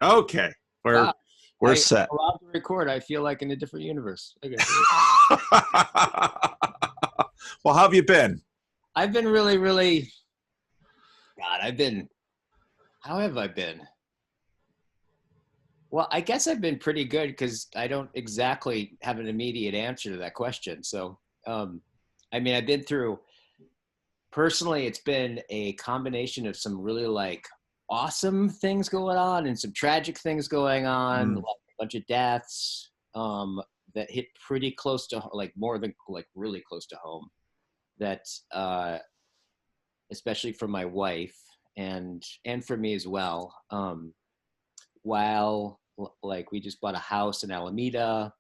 Okay. Wow. We're set. Allowed to record. I feel like in a different universe. Okay. Well, how have you been? I've been really, really, God, how have I been? Well, I guess I've been pretty good because I don't exactly have an immediate answer to that question. So, I've been through, personally, it's been a combination of some really like awesome things going on and some tragic things going on, like a bunch of deaths that hit pretty close to, like more than like really close to home. That especially for my wife and for me as well. While like we just bought a house in Alameda,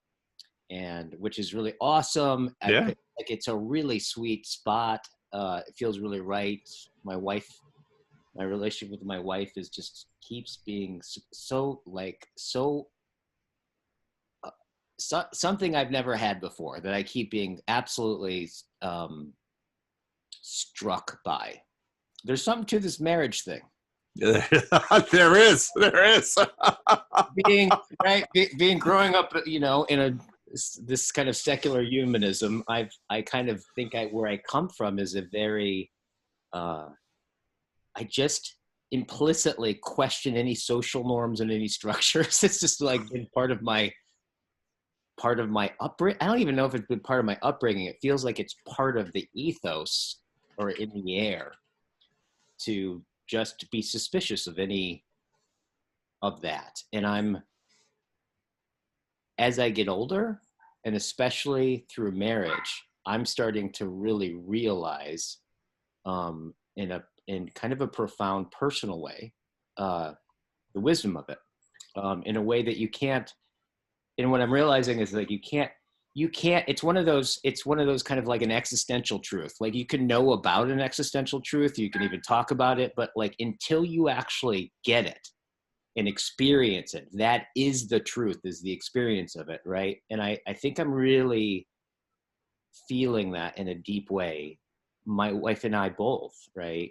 and which is really awesome. Yeah. Like it's a really sweet spot. It feels really right. My relationship with my wife is just keeps being something I've never had before, that I keep being absolutely struck by. There's something to this marriage thing. There is. being growing up, in this kind of secular humanism, I kind of think where I come from is a very, I just implicitly question any social norms and any structures. It's just like been part of my upbringing. I don't even know if it's been part of my upbringing. It feels like it's part of the ethos or in the air to just be suspicious of any of that. And as I get older, and especially through marriage, I'm starting to really realize in kind of a profound personal way, the wisdom of it, in a way that you can't. And what I'm realizing is like you can't. It's one of those kind of like an existential truth. Like you can know about an existential truth, you can even talk about it, but like until you actually get it and experience it, that is the truth, is the experience of it, right? And I think I'm really feeling that in a deep way. My wife and I both, right?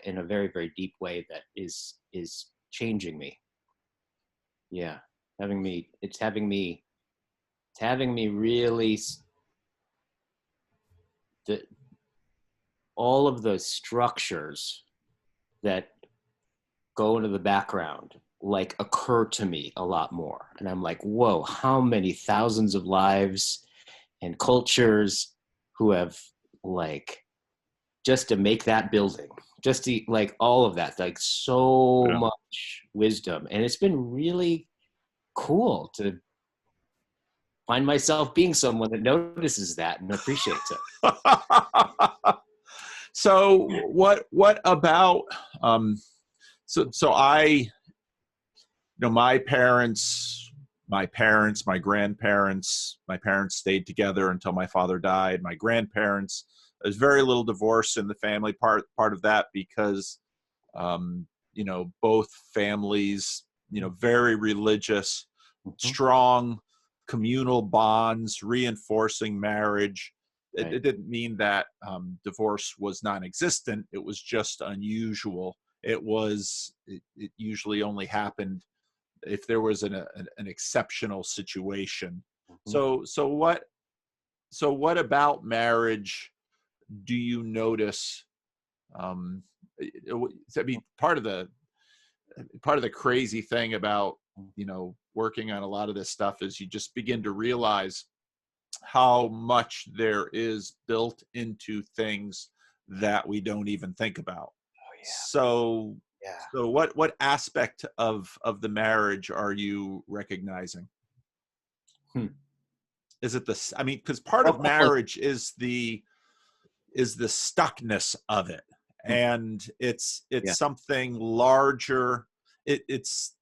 In a very, very deep way that is changing me. Yeah. It's having me really, all of the structures that go into the background like occur to me a lot more. And I'm like, whoa, how many thousands of lives and cultures who have like, just to make that building, just to like all of that, like so much wisdom. And it's been really cool to find myself being someone that notices that and appreciates it. So what about, so I, my parents, my grandparents, my parents stayed together until my father died. My grandparents, there's very little divorce in the family, part of that because, both families, very religious, strong communal bonds, reinforcing marriage. Right. It didn't mean that divorce was non-existent. It was just unusual. It usually only happened if there was an exceptional situation. So what about marriage do you notice? Part of the crazy thing about working on a lot of this stuff is you just begin to realize how much there is built into things that we don't even think about. Oh, yeah. So what aspect of the marriage are you recognizing? Is it because part of marriage is the stuckness of it, and it's something larger. It's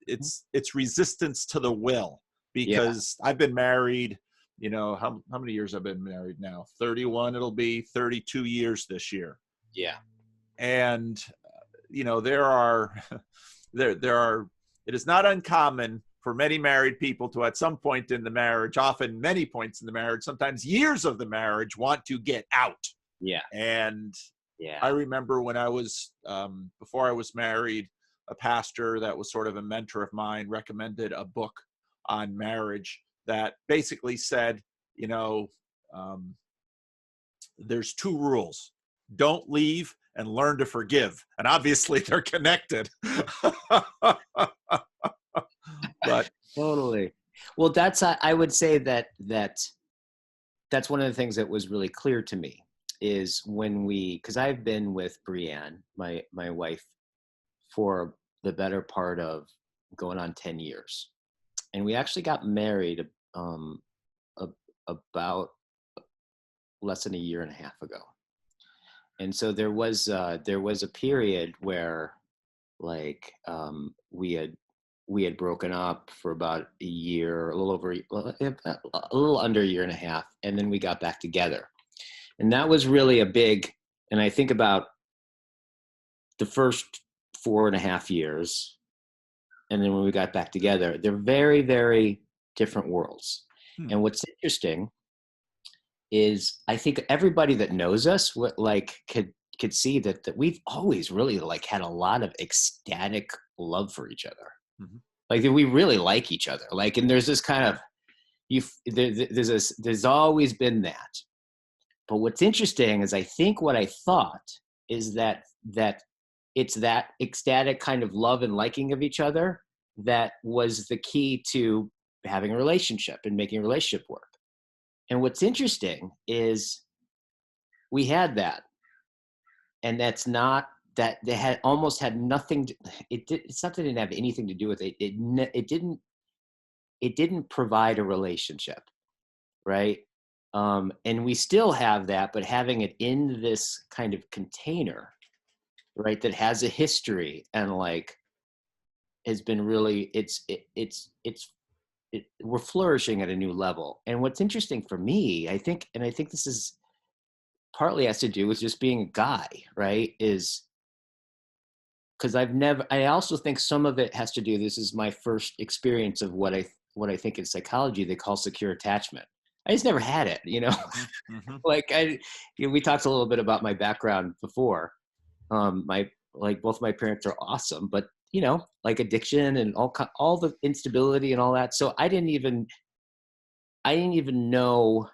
resistance to the will, because I've been married, how many years I've been married now? 31. It'll be 32 years this year. Yeah. And there are it is not uncommon for many married people to, at some point in the marriage, often many points in the marriage, sometimes years of the marriage, want to get out. Yeah. And I remember when I was before I was married, a pastor that was sort of a mentor of mine recommended a book on marriage that basically said, you know, there's two rules: don't leave and learn to forgive. And obviously they're connected. But Totally. Well, I would say that's one of the things that was really clear to me is because I've been with Brianne, my wife, for the better part of going on 10 years. And we actually got married about less than a year and a half ago. And so there was a period where like we had broken up for about a year, a little under a year and a half, and then we got back together. And that was really and I think about the first 4.5 years, and then when we got back together, they're very, very different worlds. And what's interesting is I think everybody that knows us could see that we've always really like had a lot of ecstatic love for each other. Mm-hmm. Like we really like each other. Like, and there's this kind of there's always been that. But what's interesting is I think what I thought is that it's that ecstatic kind of love and liking of each other that was the key to having a relationship and making a relationship work. And what's interesting is we had that, and that's not that they had almost had nothing to, it's not that it didn't have anything to do with it. It didn't provide a relationship, right? And we still have that, but having it in this kind of container, right, that has a history and like has been really we're flourishing at a new level. And what's interesting for me, I think this is partly has to do with just being a guy, right? Is because I also think some of it has to do, this is my first experience of what I think in psychology they call secure attachment. I just never had it, you know. Mm-hmm. Like we talked a little bit about my background before. Both my parents are awesome, but you know, like addiction and all the instability and all that. So I didn't even know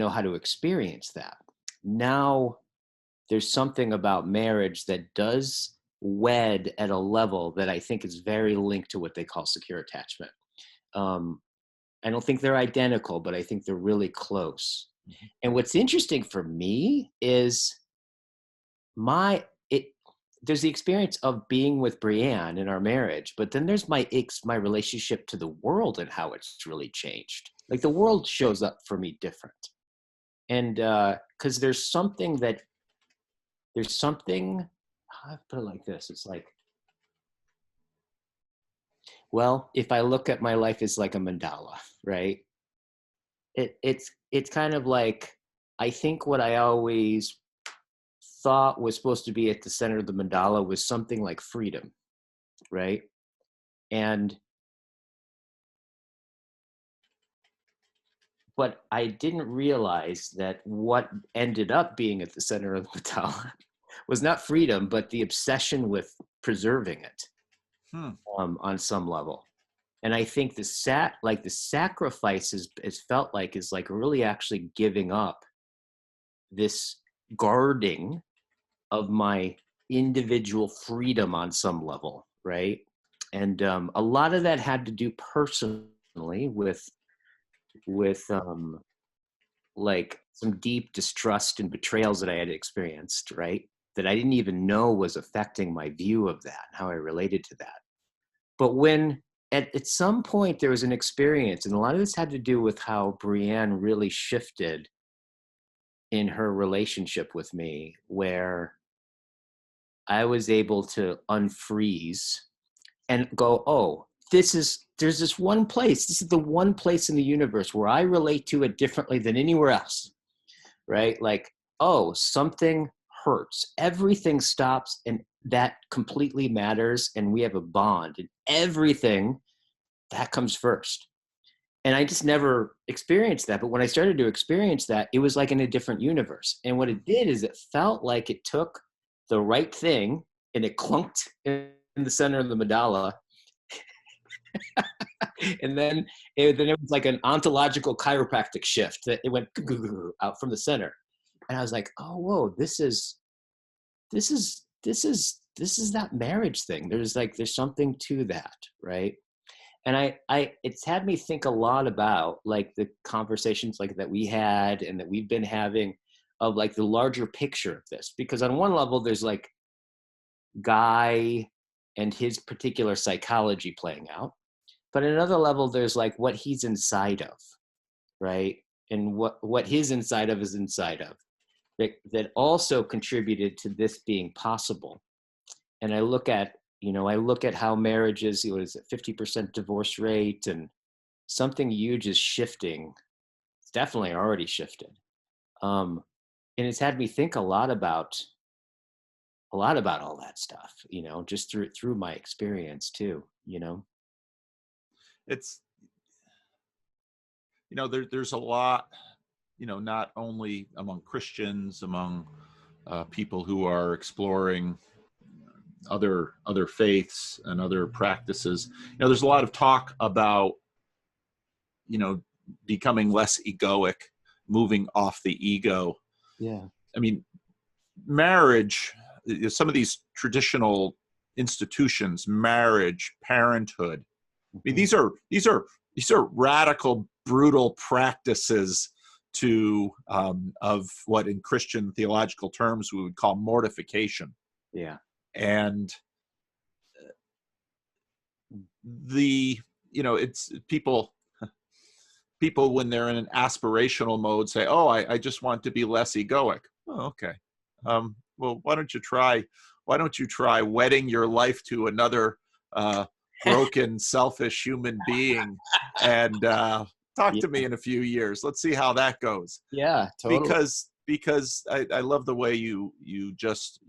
how to experience that. Now there's something about marriage that does wed at a level that I think is very linked to what they call secure attachment. I don't think they're identical, but I think they're really close. Mm-hmm. And what's interesting for me is there's the experience of being with Brianne in our marriage, but then there's my relationship to the world and how it's really changed. Like the world shows up for me different. And because there's something, I'll put it like this. It's like, well, if I look at my life as like a mandala, right? It's kind of like, I think what I always thought was supposed to be at the center of the mandala was something like freedom, right? But I didn't realize that what ended up being at the center of the mandala was not freedom, but the obsession with preserving it on some level. And I think the sacrifice is felt like is like really actually giving up this guarding of my individual freedom on some level, right? And a lot of that had to do personally with like some deep distrust and betrayals that I had experienced, right? That I didn't even know was affecting my view of that, how I related to that. But when at some point there was an experience, and a lot of this had to do with how Brianne really shifted in her relationship with me, where I was able to unfreeze and go, oh, there's this one place. This is the one place in the universe where I relate to it differently than anywhere else, right? Like, oh, something hurts. Everything stops, and that completely matters, and we have a bond, and everything, that comes first. And I just never experienced that. But when I started to experience that, it was like in a different universe. And what it did is it felt like it took the right thing, and it clunked in the center of the mandala. And then it was like an ontological chiropractic shift that it went out from the center. And I was like, oh, whoa, this is that marriage thing. There's something to that, right? And it's had me think a lot about like the conversations like that we had and that we've been having of like the larger picture of this. Because on one level, there's like Guy and his particular psychology playing out. But at another level, there's like what he's inside of, right? And what his inside of is inside of that also contributed to this being possible. And I look at how marriages, is it 50% divorce rate, and something huge is shifting. It's definitely already shifted. And it's had me think a lot about all that stuff, just through my experience too, It's, there's a lot, not only among Christians, among people who are exploring other faiths and other practices. There's a lot of talk about, becoming less egoic, moving off the ego. Yeah. I mean, marriage, some of these traditional institutions, marriage, parenthood, I mean, these are radical, brutal practices of what in Christian theological terms we would call mortification. Yeah. And it's people when they're in an aspirational mode say, oh, I just want to be less egoic. Oh, okay. Well, why don't you try wedding your life to another broken, selfish human being and talk to me in a few years. Let's see how that goes. Yeah, totally. Because I love the way you just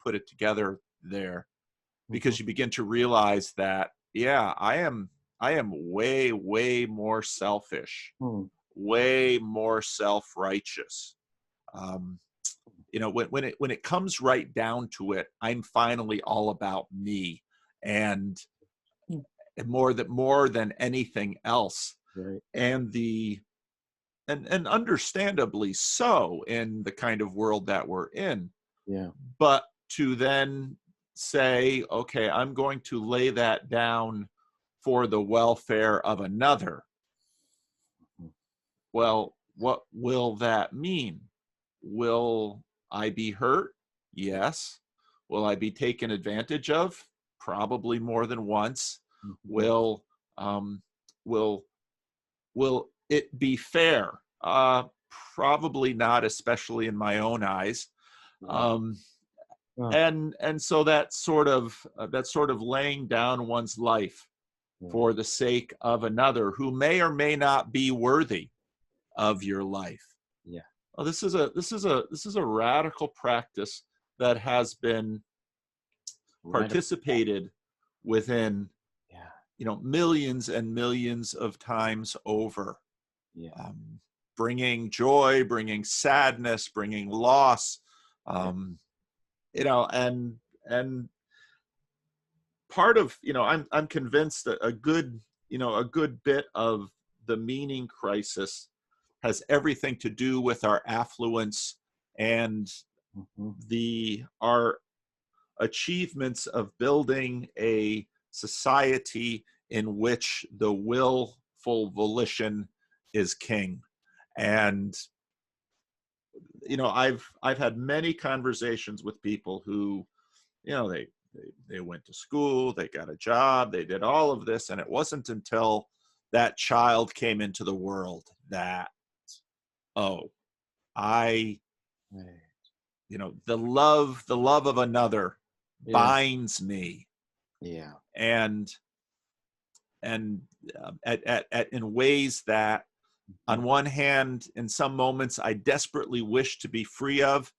put it together there, because you begin to realize that, yeah, I am way, way more selfish, way more self-righteous. When it comes right down to it, I'm finally all about me, and more than anything else. Right. And and understandably so in the kind of world that we're in. Yeah. But to then say, okay, I'm going to lay that down for the welfare of another. Well, what will that mean? Will I be hurt? Yes. Will I be taken advantage of? Probably more than once. Will it be fair? Probably not, especially in my own eyes. And so that sort of laying down one's life for the sake of another who may or may not be worthy of your life. Yeah. Well, this is a radical practice that has been participated within, millions and millions of times over. Yeah. Bringing joy, bringing sadness, bringing loss, and part of, I'm convinced that a good bit of the meaning crisis has everything to do with our affluence and our achievements of building a society in which the willful volition is king. And I've had many conversations with people who, they went to school, they got a job, they did all of this, and it wasn't until that child came into the world that, the love of another binds me. Yeah. And in ways that, on one hand, in some moments I desperately wish to be free of,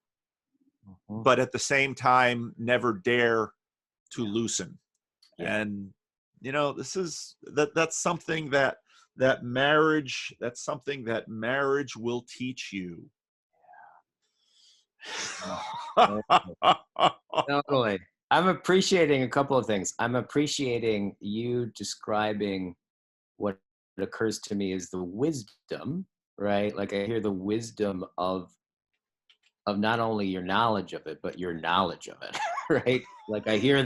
but at the same time never dare to loosen. And that's something that marriage will teach you. Totally. I'm appreciating a couple of things. I'm appreciating you describing what occurs to me is the wisdom, right? Like I hear the wisdom of not only your knowledge of it, but your knowledge of it, right? Like I hear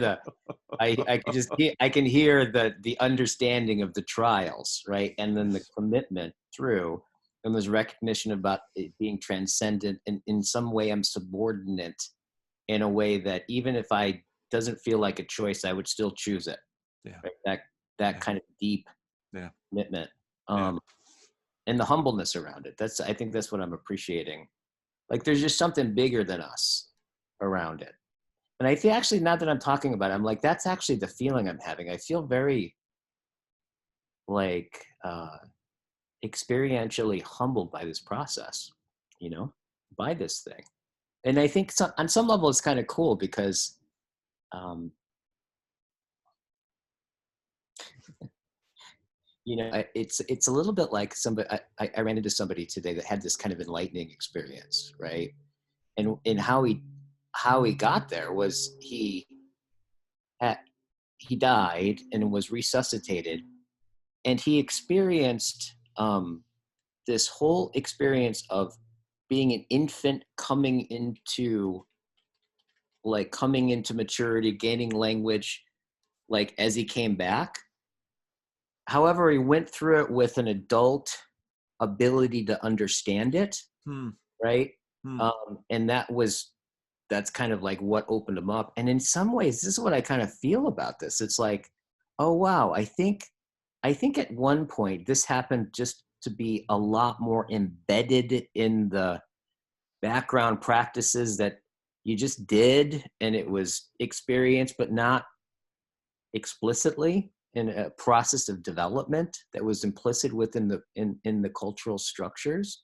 I can just I can hear the understanding of the trials, right? And then the commitment through, and there's recognition about it being transcendent, and in some way I'm subordinate in a way that even if I doesn't feel like a choice, I would still choose it. Yeah. Right? That Yeah. kind of deep Yeah. commitment, Yeah. and the humbleness around it. I think that's what I'm appreciating. Like there's just something bigger than us around it. And I feel actually, now that I'm talking about it, I'm like, that's actually the feeling I'm having. I feel very like experientially humbled by this process, you know, by this thing. And I think on some level it's kind of cool because um, you know, it's a little bit like somebody. I ran into somebody today that had this kind of enlightening experience, right? And how he got there was had, he died and was resuscitated, and he experienced this whole experience of being an infant coming into maturity, gaining language, like as he came back. However, he went through it with an adult ability to understand it, Hmm. right? Hmm. And that's kind of like what opened him up. And in some ways, this is what I kind of feel about this. It's like, oh wow, I think at one point this happened just to be a lot more embedded in the background practices that you just did, and it was experienced, but not explicitly in a process of development that was implicit within in the cultural structures.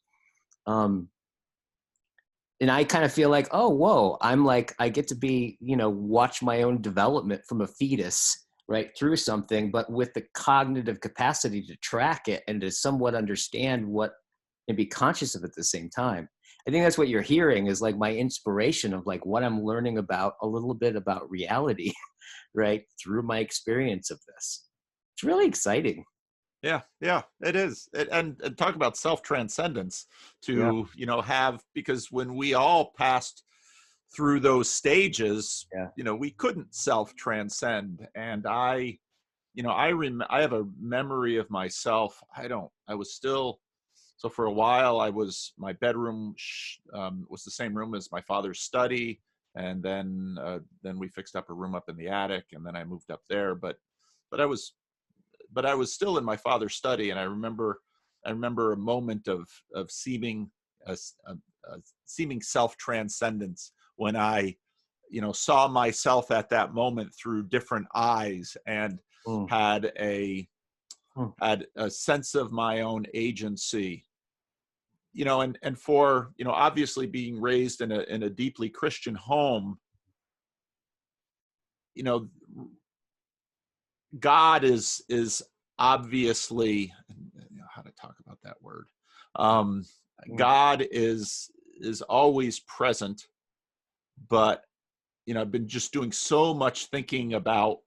And I kind of feel like, oh, whoa, I'm like, I get to be, watch my own development from a fetus, right, through something, but with the cognitive capacity to track it and to somewhat understand what and be conscious of it at the same time. I think that's what you're hearing is like my inspiration of like what I'm learning about a little bit about reality, right, through my experience of this. It's really exciting. Yeah, yeah, it is. And talk about self-transcendence Yeah. to, have, because when we all passed through those stages, Yeah. we couldn't self-transcend. And I have a memory of myself. I was still, so for a while my bedroom was the same room as my father's study. And then we fixed up a room up in the attic, and then I moved up there. But I was still in my father's study, and I remember a moment of seeming a seeming self transcendence when I saw myself at that moment through different eyes, and Mm. had a sense of my own agency. And for obviously being raised in a deeply Christian home, you know God is obviously, how to talk about that word. Um, Mm. God is always present, but I've been just doing so much thinking about Mm.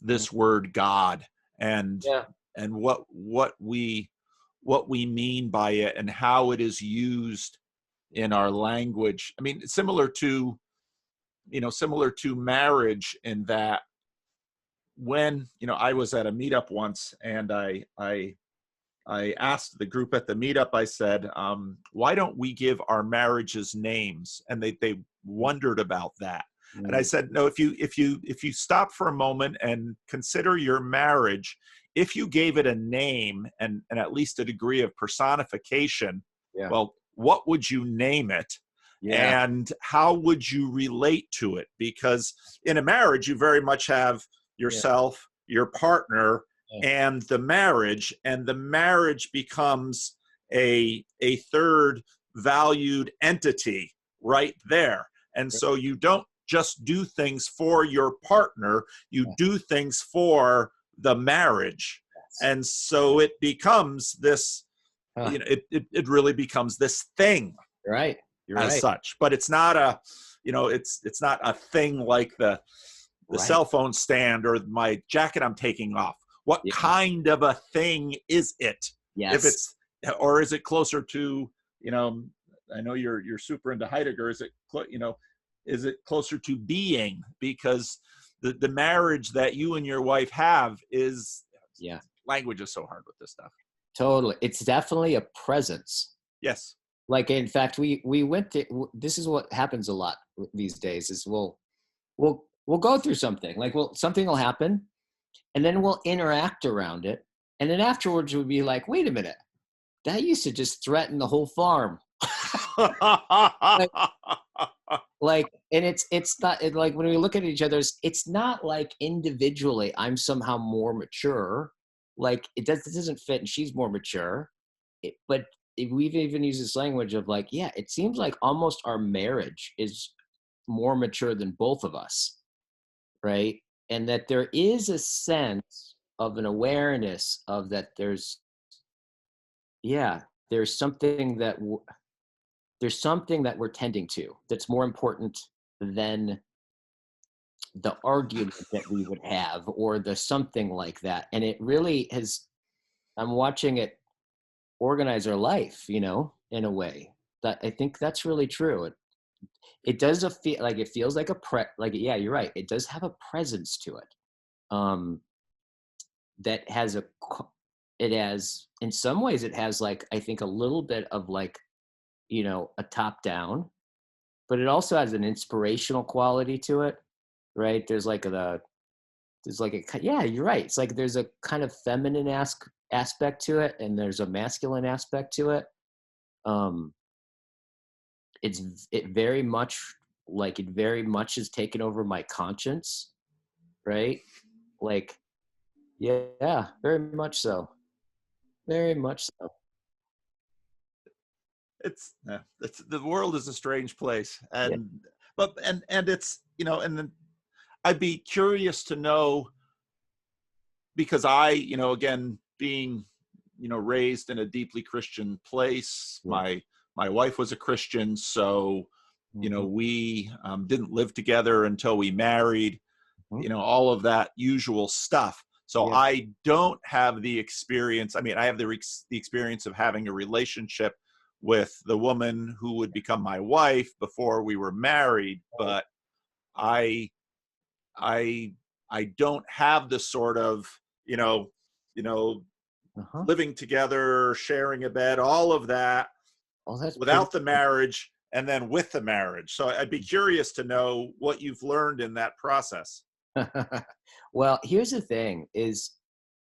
this word God, and Yeah. what we mean by it, and how it is used in our language. I mean, similar to marriage, in that when I was at a meetup once, and I asked the group at the meetup, I said, why don't we give our marriages names? And they wondered about that. And I Mm. said, no, if you stop for a moment and consider your marriage, if you gave it a name and at least a degree of personification, Yeah. well, what would you name it? Yeah. And how would you relate to it? Because in a marriage, you very much have Yeah. yourself, your partner, Yeah. and the marriage becomes a third valued entity right there. And so you don't just do things for your partner, you Yeah. do things for the marriage. Yes. And so it becomes this, Huh. it really becomes this thing. Right. You're as right. such, but it's not a, it's not a thing like the Right. cell phone stand or my jacket I'm taking off. What Yeah. kind of a thing is it? If Yes. it's, or is it closer to, I know you're super into Heidegger. Is it, is it closer to being? Because the marriage that you and your wife have is, Yeah. language is so hard with this stuff. Totally. It's definitely a presence. Yes. Like, in fact, we went to, this is what happens a lot these days is we'll go through something, like, something will happen, and then we'll interact around it. And then afterwards we'll be like, wait a minute, that used to just threaten the whole farm. like, and it's not like, when we look at each other, it's not like individually I'm somehow more mature. Like, it doesn't fit, and she's more mature. But we've even used this language of like, yeah, it seems like almost our marriage is more mature than both of us, right? And that there is a sense of an awareness of that there's something that there's something that we're tending to that's more important than the argument that we would have, or the something like that. And it really has, I'm watching it organize our life, in a way that I think that's really true. It does feel like, it feels like yeah, you're right. It does have a presence to it. That has it has, in some ways it has, like, I think a little bit of like, a top down, but it also has an inspirational quality to it, right? Yeah, you're right. It's like there's a kind of feminine aspect to it, and there's a masculine aspect to it. It very much, like, it very much has taken over my conscience, right? Like, yeah, very much so. Very much so. It's, the world is a strange place, Yeah. and it's, and then I'd be curious to know, because I, again, being, raised in a deeply Christian place, Yeah. my wife was a Christian, so, Mm-hmm. we didn't live together until we married, Mm-hmm. all of that usual stuff. So Yeah. I don't have the experience. I mean, I have the experience of having a relationship with the woman who would become my wife before we were married, but I I I don't have the sort of, you know Uh-huh. living together, sharing a bed, all of that Oh, that's pretty. without the marriage and then with the marriage. So I'd be curious to know what you've learned in that process. Well, here's the thing is,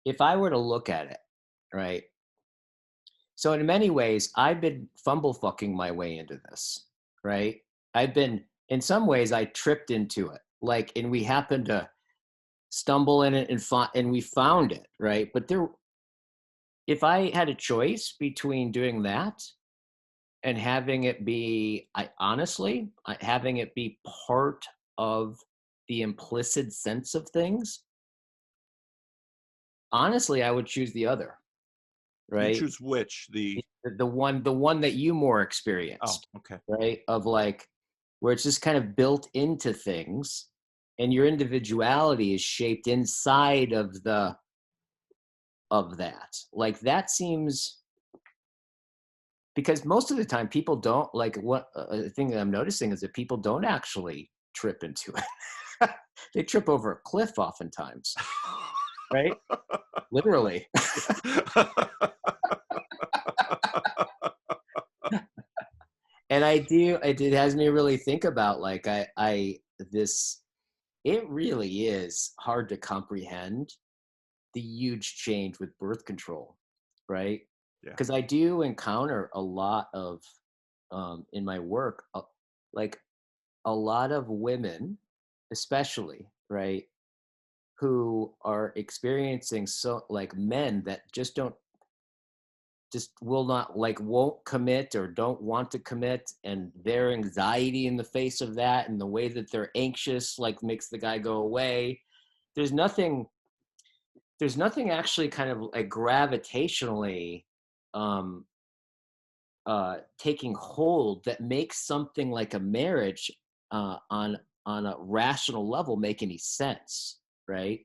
if I were to look at it, right? So in many ways, I've been fumble fucking my way into this, right? In some ways, I tripped into it. Like, and we happened to stumble in it and we found it, right? But if I had a choice between doing that and having it be, having it be part of the implicit sense of things, honestly, I would choose the other, You right? choose which, The one that you more oh, experienced, okay. right? Of like, where it's just kind of built into things, and your individuality is shaped inside of that. Like, that seems, because most of the time people don't, like, what a thing that I'm noticing is that people don't actually trip into it. They trip over a cliff oftentimes, right? Literally. And it has me really think about, like, this, it really is hard to comprehend the huge change with birth control, right? Yeah. Because I do encounter a lot of, in my work, like, a lot of women, especially, right, who are experiencing, so, like, men that just will not, like, won't commit or don't want to commit, and their anxiety in the face of that, and the way that they're anxious, like, makes the guy go away. there's nothing there's nothing actually kind of like gravitationally, um taking hold that makes something like a marriage on a rational level make any sense, right?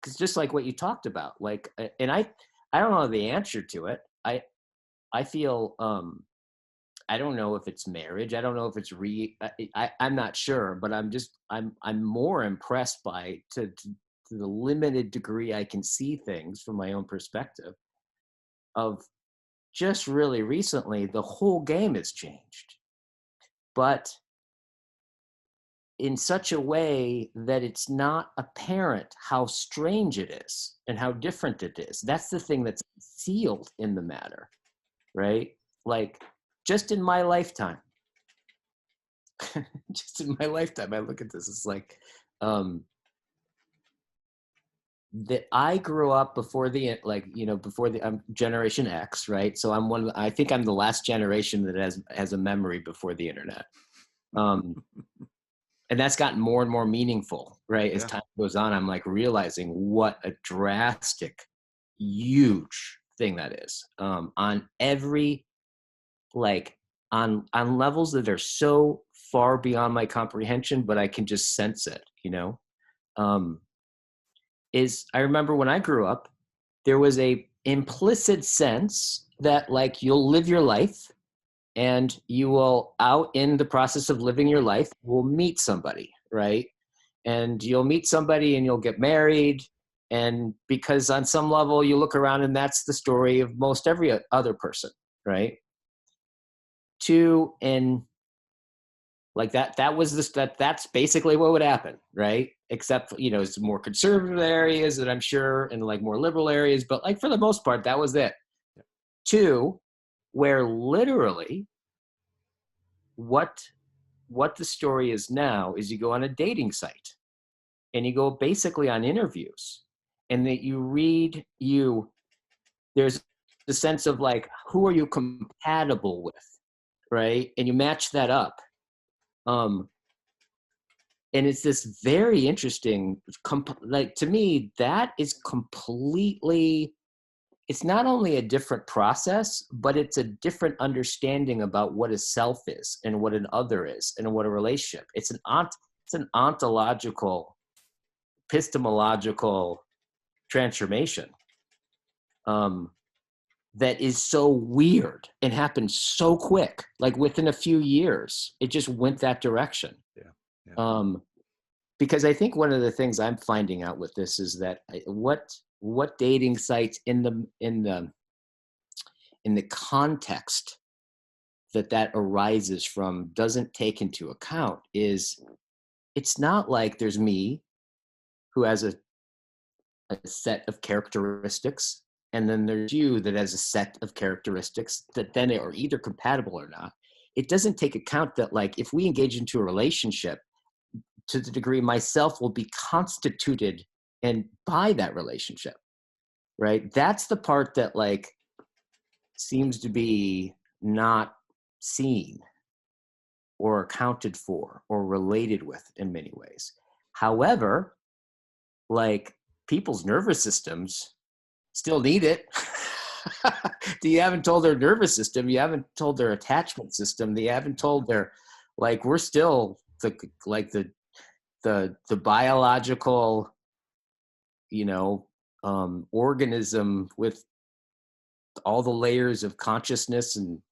Because just like what you talked about, like, and I don't know the answer to it. I feel I don't know if it's marriage. I don't know if it's I'm not sure, but I'm more impressed by to the limited degree I can see things from my own perspective of just really recently, the whole game has changed, but in such a way that it's not apparent how strange it is and how different it is. That's the thing that's sealed in the matter, right? Like, just in my lifetime, just in my lifetime, I look at this, it's like, that I grew up before the, like, you know, before the, I'm Generation X, right? So I'm I think I'm the last generation that has a memory before the internet. And that's gotten more and more meaningful, right? As time goes on, I'm like realizing what a drastic, huge thing that is, on every, like, on levels that are so far beyond my comprehension, but I can just sense it, you know? I remember when I grew up, there was a implicit sense that, like, you'll live your life and you will, out in the process of living your life, will meet somebody, right? And you'll meet somebody and you'll get married. And because on some level you look around and that's the story of most every other person, right? And like that's basically what would happen, right? Except, you know, it's more conservative areas that I'm sure, and like more liberal areas, but like for the most part, that was it. Yeah. 2, where literally what the story is now is you go on a dating site and you go basically on interviews, and that there's the sense of like, who are you compatible with, right? And you match that up. And it's this very interesting, like, to me, that is completely, it's not only a different process, but it's a different understanding about what a self is and what an other is and what a relationship. It's an ontological, epistemological transformation that is so weird and happened so quick. Like within a few years, it just went that direction. Yeah. Because I think one of the things I'm finding out with this is that what dating sites in the context that arises from doesn't take into account is, it's not like there's me who has a set of characteristics, and then there's you that has a set of characteristics that then are either compatible or not. It doesn't take account that, like, if we engage into a relationship, to the degree myself will be constituted and by that relationship, right? That's the part that, like, seems to be not seen or accounted for or related with in many ways. However, like, people's nervous systems still need it. You haven't told their nervous system, you haven't told their attachment system, you haven't told their, like, we're still the biological, you know, organism with all the layers of consciousness and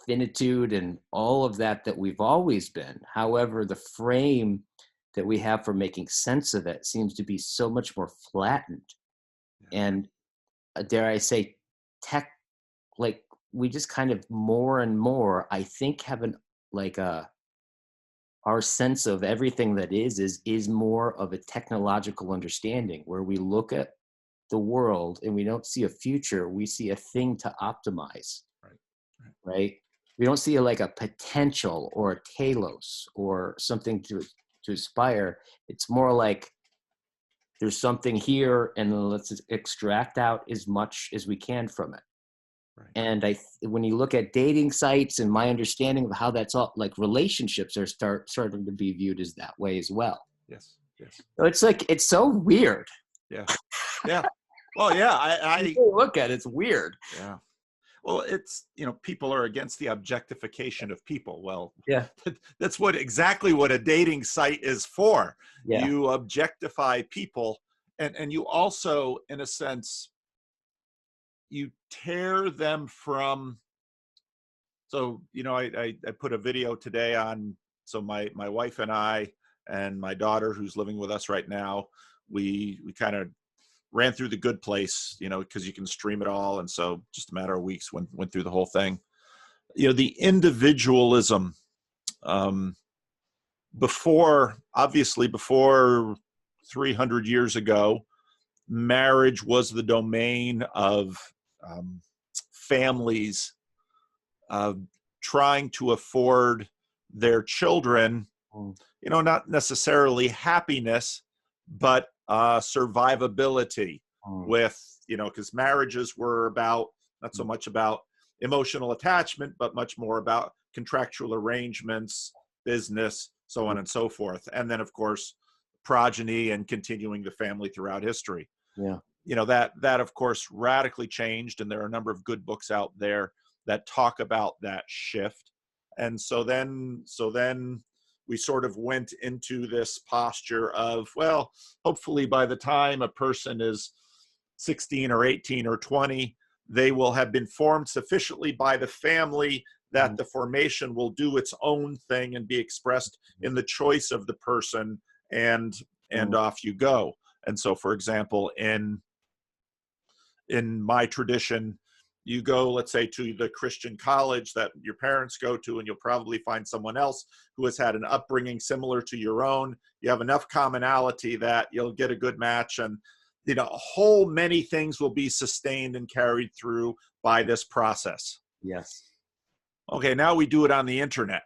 finitude and all of that we've always been. However, the frame that we have for making sense of it seems to be so much more flattened. And dare I say, like, we just kind of more and more, I think, have our sense of everything that is more of a technological understanding, where we look at the world and we don't see a future, we see a thing to optimize. Right? We don't see a potential or a telos or something to aspire. It's more like, there's something here and let's extract out as much as we can from it. Right. And when you look at dating sites, and my understanding of how that's all, like, relationships are starting to be viewed as that way as well. Yes. So it's like, it's so weird. Yeah. Well, yeah. I look at it, it's weird. Yeah. Well, it's, people are against the objectification of people. Well, Yeah. that's exactly what a dating site is for. Yeah. You objectify people, and you also, in a sense, you tear them from. So, I put a video today on, so my wife and I and my daughter, who's living with us right now, we kind of ran through The Good Place, because you can stream it all. And so just a matter of weeks went through the whole thing. The individualism, before 300 years ago, marriage was the domain of families trying to afford their children, not necessarily happiness, but survivability with, because marriages were about, not so much about emotional attachment, but much more about contractual arrangements, business, so on and so forth. And then, of course, progeny and continuing the family throughout history. Yeah. That of course radically changed, and there are a number of good books out there that talk about that shift. And so then we sort of went into this posture of, well, hopefully by the time a person is 16 or 18 or 20, they will have been formed sufficiently by the family that the formation will do its own thing and be expressed in the choice of the person, and off you go. And so, for example, in my tradition, you go, let's say, to the Christian college that your parents go to, and you'll probably find someone else who has had an upbringing similar to your own. You have enough commonality that you'll get a good match, and a whole many things will be sustained and carried through by this process. Yes. Okay, now we do it on the internet.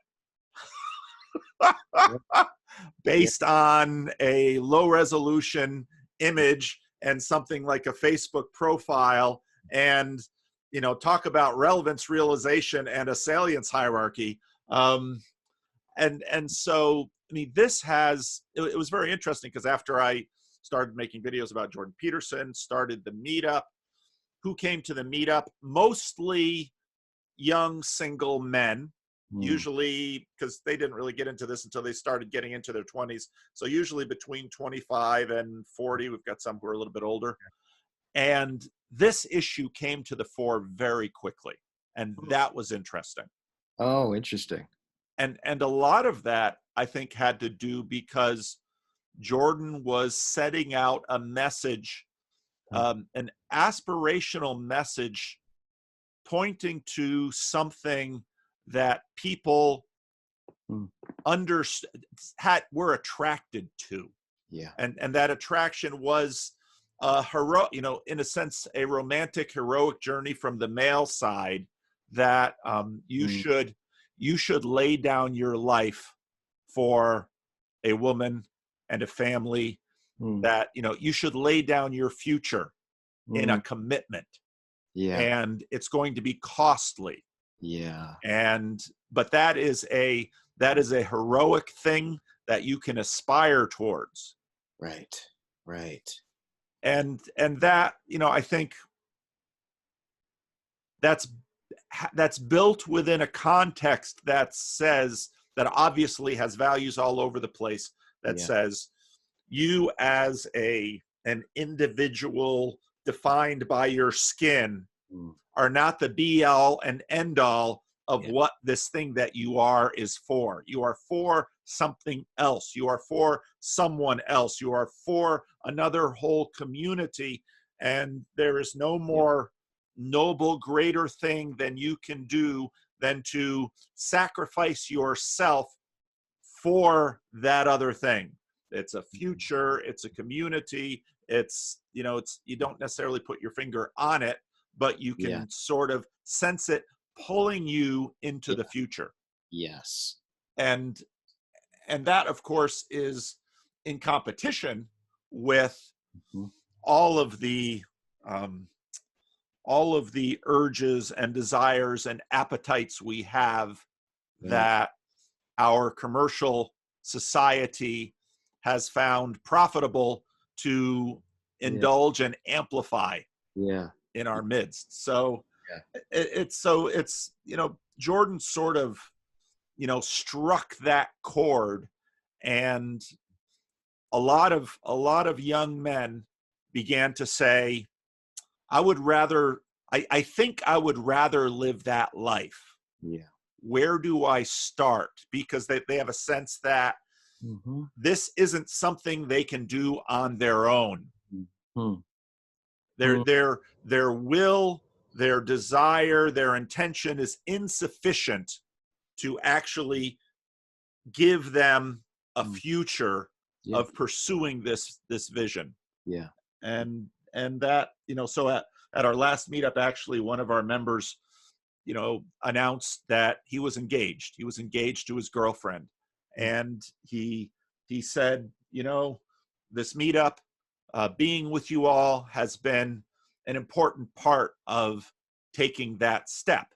Based on a low resolution image and something like a Facebook profile, and talk about relevance, realization, and a salience hierarchy. And so, I mean, it was very interesting, because after I started making videos about Jordan Peterson, started the meetup, who came to the meetup? Mostly young single men, usually, because they didn't really get into this until they started getting into their 20s. So usually between 25 and 40, we've got some who are a little bit older. And this issue came to the fore very quickly. And that was interesting. Oh, interesting. And a lot of that, I think, had to do because Jordan was setting out a message, an aspirational message, pointing to something that people were attracted to. Yeah. And that attraction was in a sense, a romantic, heroic journey from the male side, that you should lay down your life for a woman and a family, that you should lay down your future in a commitment. Yeah. And it's going to be costly. Yeah. But that is a heroic thing that you can aspire towards. Right. And that, I think that's built within a context that says, that obviously has values all over the place, that says you as an individual defined by your skin are not the be all and end all of what this thing that you are is for. You are for something else. You are for someone else. You are for another whole community. And there is no more noble, greater thing than you can do than to sacrifice yourself for that other thing. It's a future, it's a community, it's, you don't necessarily put your finger on it, but you can sort of sense it pulling you into the future. Yes. And that, of course, is in competition with all of the urges and desires and appetites we have, that our commercial society has found profitable to indulge and amplify in our midst. So it's Jordan sort of struck that chord, and a lot of young men began to say, I think I would rather live that life. Yeah. Where do I start? Because they have a sense that this isn't something they can do on their own. Mm-hmm. Their will, their desire, their intention is insufficient to actually give them a future of pursuing this vision. Yeah. And that, so at our last meetup, actually, one of our members, announced that he was engaged. He was engaged to his girlfriend. And he said, this meetup, being with you all has been an important part of taking that step.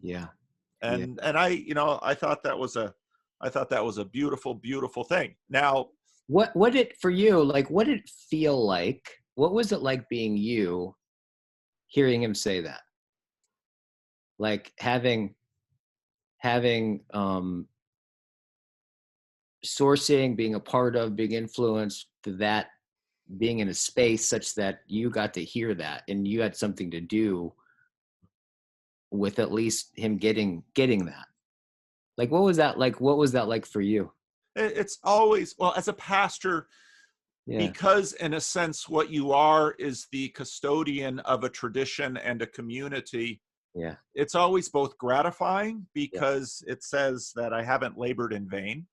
Yeah. And I thought that was a beautiful, beautiful thing. Now, what did for you, like, what did it feel like? What was it like being you, hearing him say that? Like having sourcing, being a part of, being influenced, to that, being in a space such that you got to hear that and you had something to do with at least him getting that. Like, what was that like? What was that like for you? it's always, well, as a pastor, because in a sense, what you are is the custodian of a tradition and a community. Yeah. It's always both gratifying because it says that I haven't labored in vain.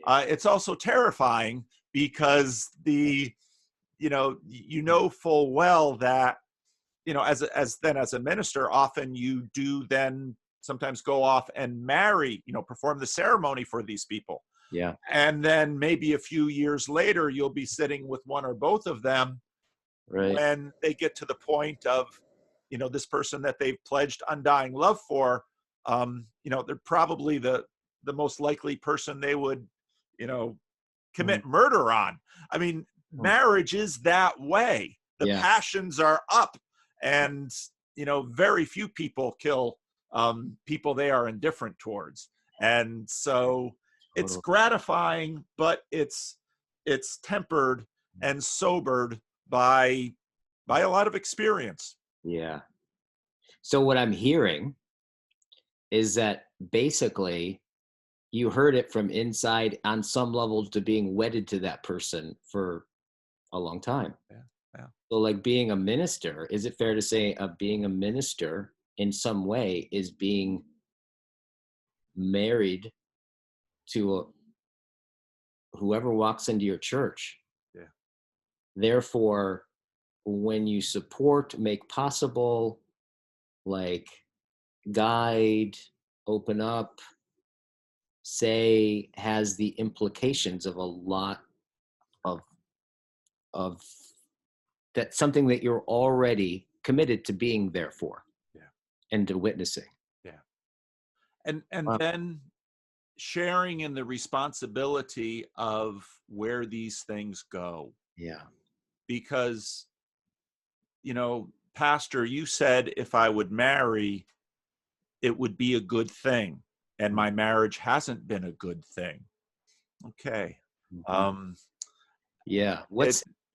It's also terrifying because full well that, as a minister, often you do then sometimes go off and marry, perform the ceremony for these people. Yeah. And then maybe a few years later, you'll be sitting with one or both of them when they get to the point of, this person that they've pledged undying love for, they're probably the most likely person they would, commit murder on. I mean, marriage is that way. The passions are up, and, very few people kill people they are indifferent towards. And so it's gratifying, but it's tempered and sobered by a lot of experience. Yeah. So what I'm hearing is that basically you heard it from inside on some level to being wedded to that person for a long time. Yeah. So like being a minister, is it fair to say being a minister in some way is being married to whoever walks into your church? Yeah. Therefore, when you support, make possible, like guide, open up, say, has the implications of a lot of that's something that you're already committed to being there for and to witnessing. Yeah. And then sharing in the responsibility of where these things go. Yeah. Because, Pastor, you said if I would marry, it would be a good thing. And my marriage hasn't been a good thing. Okay. Yeah.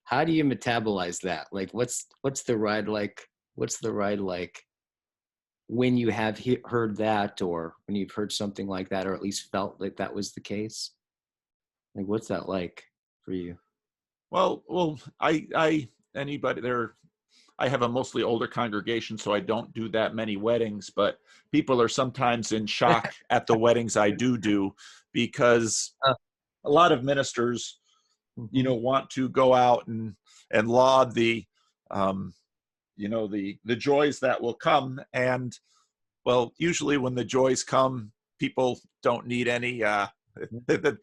How do you metabolize that? Like, what's the ride like? What's the ride like when you have heard that, or when you've heard something like that, or at least felt like that was the case? Like, what's that like for you? Well, anybody there, I have a mostly older congregation, so I don't do that many weddings, but people are sometimes in shock at the weddings I do because a lot of ministers, want to go out and laud the, the joys that will come. And well, usually when the joys come, people don't need any, the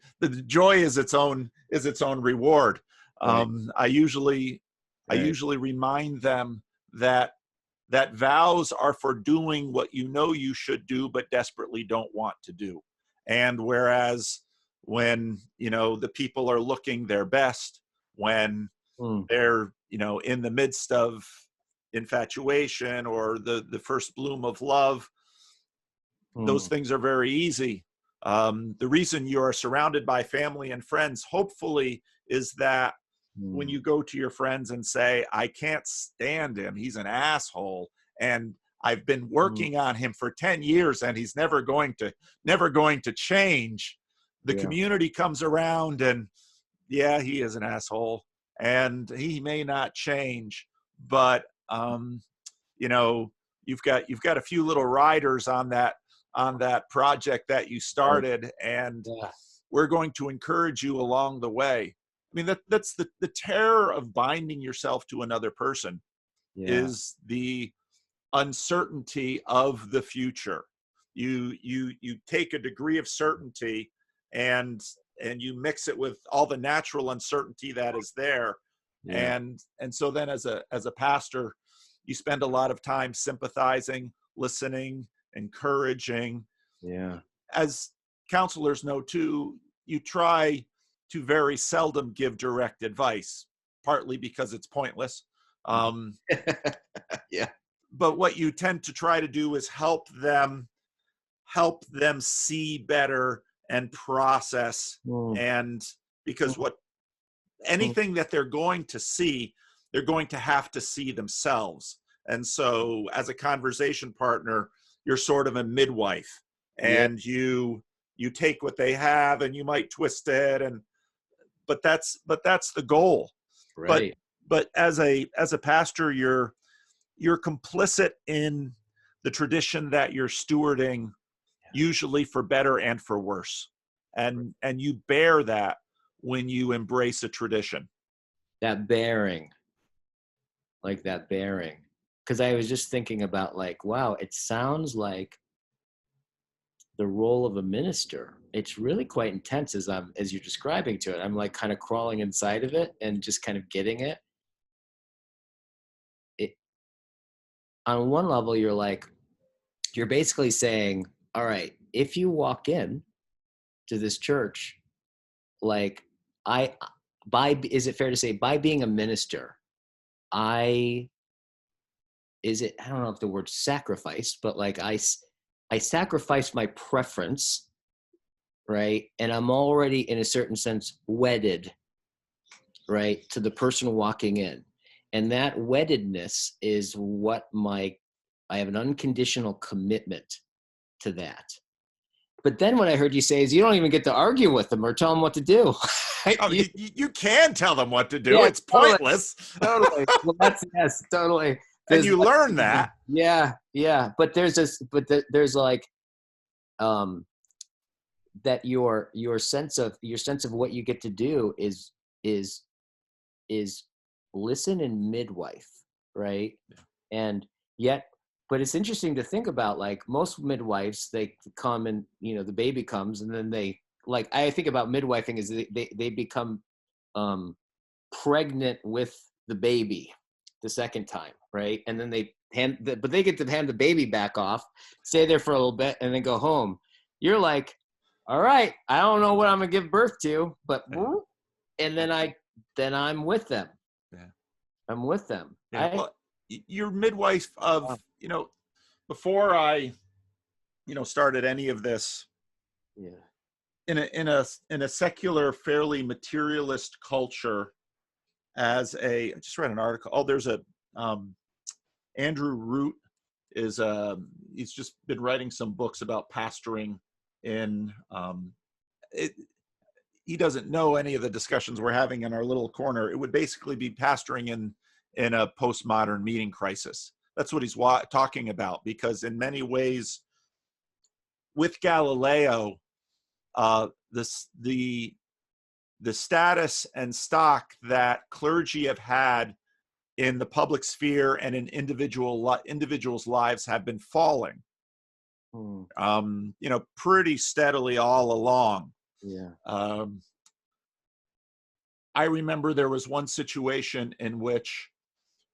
joy is its own reward. I usually remind them that vows are for doing what you should do, but desperately don't want to do. And whereas when, the people are looking their best, when they're, in the midst of, infatuation or the first bloom of love, those things are very easy. The reason you are surrounded by family and friends, hopefully, is that when you go to your friends and say, I can't stand him, he's an asshole, and I've been working on him for 10 years and he's never going to change, the community comes around and, yeah, he is an asshole and he may not change, but you know, you've got a few little riders on that project that you started, and we're going to encourage you along the way. I mean, that's the terror of binding yourself to another person, is the uncertainty of the future. You take a degree of certainty and you mix it with all the natural uncertainty that is there. And so then as a pastor, you spend a lot of time sympathizing, listening, encouraging. As counselors know too, you try to very seldom give direct advice, partly because it's pointless. But what you tend to try to do is help them see better and process. And because anything that they're going to see, they're going to have to see themselves. And so as a conversation partner, you're sort of a midwife, and you take what they have and you might twist it, but that's the goal. Right. But as a pastor, you're complicit in the tradition that you're stewarding, usually for better and for worse. And you bear that when you embrace a tradition. That bearing. Because I was just thinking about, like, wow, it sounds like the role of a minister. It's really quite intense as you're describing to it. I'm like kind of crawling inside of it and just kind of getting it. On one level, you're basically saying, all right, if you walk in to this church, like is it fair to say, by being a minister, I don't know if the word sacrifice, but like I sacrifice my preference, right? And I'm already, in a certain sense, wedded, right, to the person walking in. And that weddedness is what I have an unconditional commitment to that. But then what I heard you say is you don't even get to argue with them or tell them what to do. You can tell them what to do. Yeah, it's pointless. Totally. Well, yes, totally. And you learn that. Yeah. But there's like, that your sense of what you get to do is listen and midwife, right? And yet, but it's interesting to think about, like, most midwives, they come and, the baby comes, and then they, like, I think about midwifing as they become pregnant with the baby the second time, right? And then they get to hand the baby back off, stay there for a little bit, and then go home. You're like, all right, I don't know what I'm gonna give birth to, but and then I'm with them. Yeah, I'm with them. Yeah. Well, you're midwife of, before I, started any of this. Yeah. In a secular, fairly materialist culture, I just read an article. Oh, there's Andrew Root he's just been writing some books about pastoring in, he doesn't know any of the discussions we're having in our little corner. It would basically be pastoring in a postmodern meeting crisis. That's what he's talking about, because in many ways, with Galileo, the status and stock that clergy have had in the public sphere and in individuals' lives have been falling, pretty steadily all along. Yeah. I remember there was one situation in which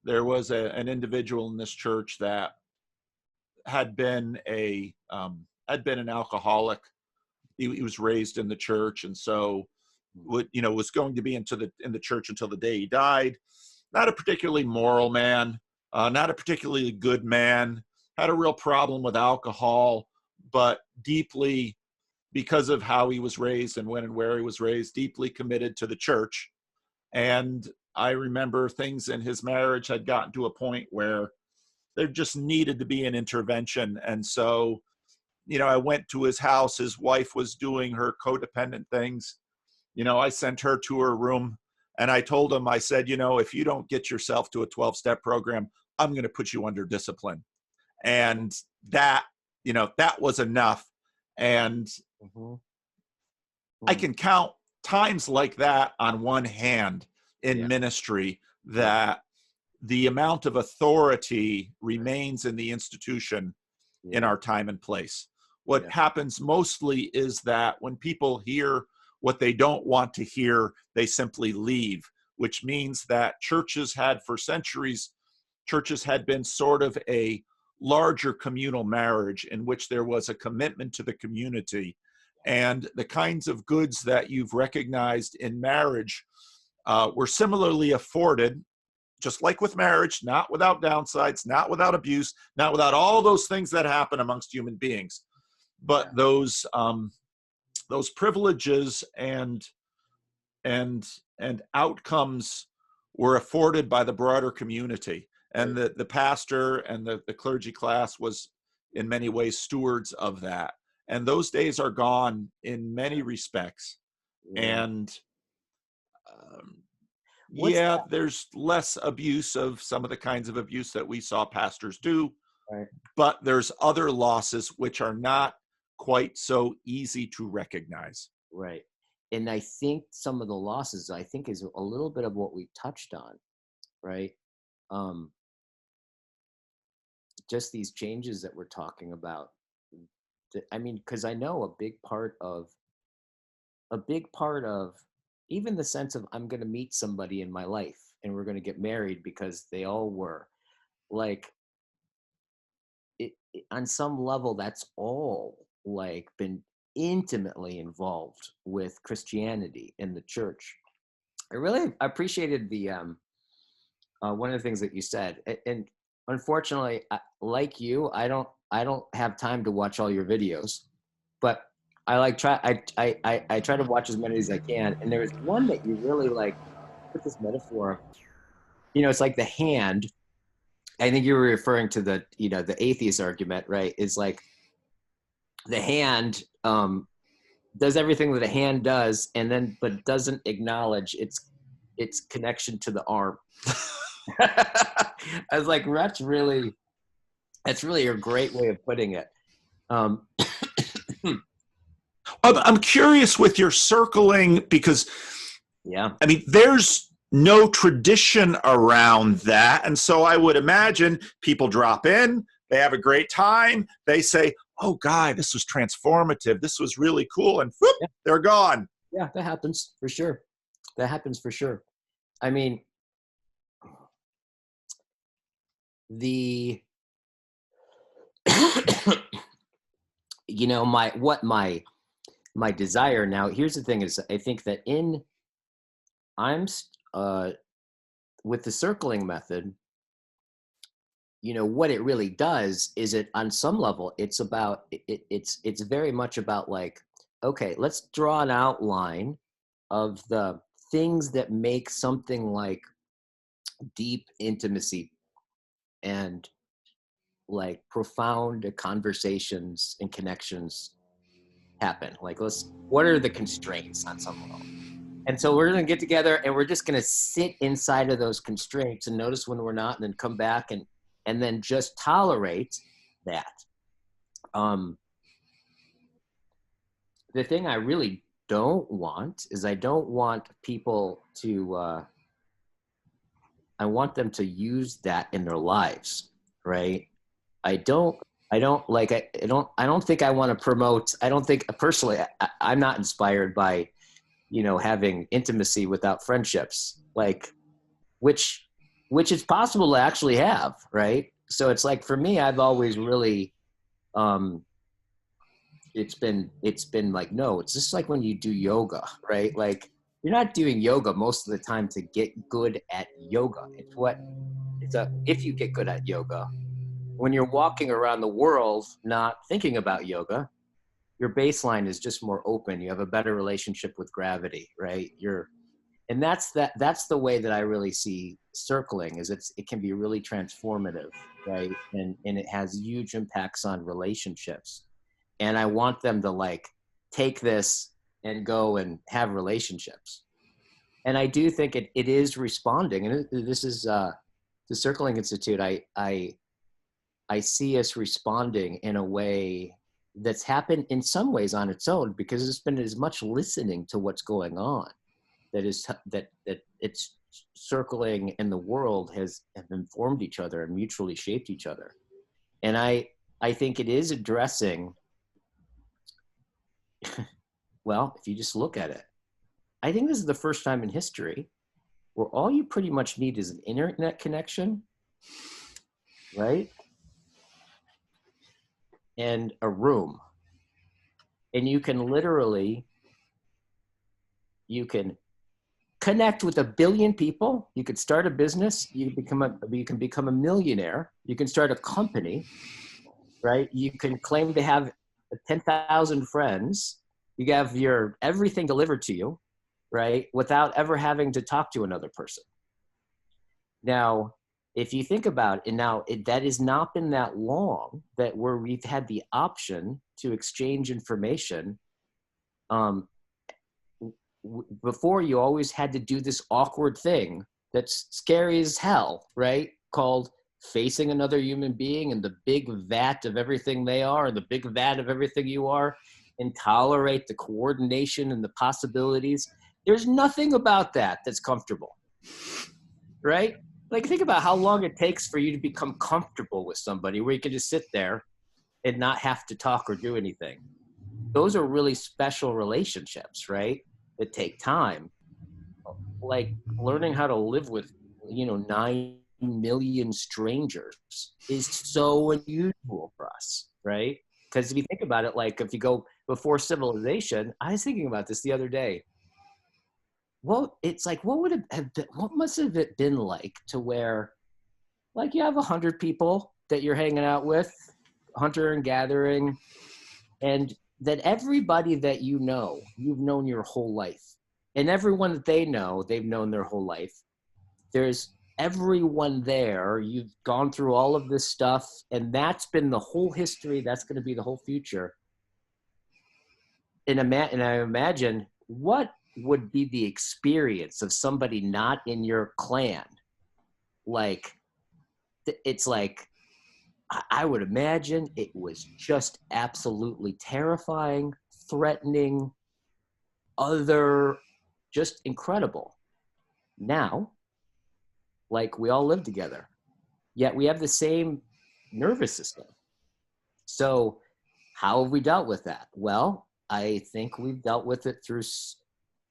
there was an individual in this church that had been an alcoholic. He was raised in the church, and so was going to be in the church until the day he died. Not a particularly moral man, not a particularly good man, had a real problem with alcohol, but deeply, because of how he was raised and when and where he was raised, deeply committed to the church. And I remember things in his marriage had gotten to a point where there just needed to be an intervention. And so, I went to his house. His wife was doing her codependent things. I sent her to her room and I told him, I said, if you don't get yourself to a 12-step program, I'm going to put you under discipline. And that, that was enough. And I can count times like that on one hand in ministry, that the amount of authority remains in the institution in our time and place. What happens mostly is that when people hear what they don't want to hear, they simply leave, which means that churches had been sort of a larger communal marriage in which there was a commitment to the community. And the kinds of goods that you've recognized in marriage were similarly afforded, just like with marriage, not without downsides, not without abuse, not without all those things that happen amongst human beings. But those privileges and outcomes were afforded by the broader community. And the pastor and the clergy class was in many ways stewards of that. And those days are gone in many respects. And there's less abuse of some of the kinds of abuse that we saw pastors do. Right. But there's other losses which are not quite so easy to recognize. Right. And I think some of the losses, is a little bit of what we touched on, right? Just these changes that we're talking about. Because I know a big part of even the sense of I'm going to meet somebody in my life and we're going to get married, because they all were like, on some level, that's all like been intimately involved with Christianity and the church. I really appreciated the one of the things that you said, and unfortunately, like you, I don't have time to watch all your videos, but I try to watch as many as I can. And there was one that you really like put this metaphor. It's like the hand. I think you were referring to the atheist argument, right? Is like the hand does everything that a hand does, but doesn't acknowledge its connection to the arm. I was like, that's really a great way of putting it. I'm curious with your circling, because there's no tradition around that. And so I would imagine people drop in, they have a great time, they say, oh, God, this was transformative, this was really cool, and whoop, they're gone. Yeah, that happens for sure. My desire now, here's the thing, is I think that with the circling method, what it really does is it, on some level, it's very much about like, okay, let's draw an outline of the things that make something like deep intimacy and like profound conversations and connections happen. Like, what are the constraints on some level? And so we're going to get together and we're just going to sit inside of those constraints and notice when we're not, and then come back and then just tolerate that. The thing I really don't want is I don't want people to, I want them to use that in their lives, right? I don't think I want to promote, I don't think personally, I'm not inspired by, having intimacy without friendships, like, which is possible to actually have, right? So it's like, for me, I've always really, it's been like, no, it's just like when you do yoga, right? Like, you're not doing yoga most of the time to get good at yoga. if you get good at yoga, when you're walking around the world not thinking about yoga, your baseline is just more open. You have a better relationship with gravity, right? And that's the way that I really see circling, is it can be really transformative, right? And it has huge impacts on relationships. And I want them to like take this and go and have relationships. And I do think it is responding. And this is the Circling Institute. I see us responding in a way that's happened in some ways on its own, because it's been as much listening to what's going on that it's circling and the world have informed each other and mutually shaped each other. And I think it is addressing, well, if you just look at it, I think this is the first time in history where all you pretty much need is an internet connection, right? And a room. And you can connect with 1 billion people. You could start a business. You can become a millionaire. You can start a company, right? You can claim to have 10,000 friends. You have your everything delivered to you, right? Without ever having to talk to another person. Now, if you think about it, that has not been that long that where we've had the option to exchange information. Before, you always had to do this awkward thing that's scary as hell, right? Called facing another human being and the big vat of everything they are and the big vat of everything you are, and tolerate the coordination and the possibilities. There's nothing about that that's comfortable, right? Like, think about how long it takes for you to become comfortable with somebody where you can just sit there and not have to talk or do anything. Those are really special relationships, right? That take time. Like learning how to live with, 9 million strangers is so unusual for us, right? Because if you think about it, like if you go before civilization, I was thinking about this the other day. Well, it's like, what must have it been like to where, like, you have 100 people that you're hanging out with, hunter and gathering, and that everybody that you've known your whole life, and everyone that they know, they've known their whole life. There's everyone there. You've gone through all of this stuff, and that's been the whole history. That's going to be the whole future. And I imagine, what would be the experience of somebody not in your clan? Like, it's like, I would imagine it was just absolutely terrifying, threatening, just incredible. Now, like, we all live together, yet we have the same nervous system. So how have we dealt with that? Well, I think we've dealt with it through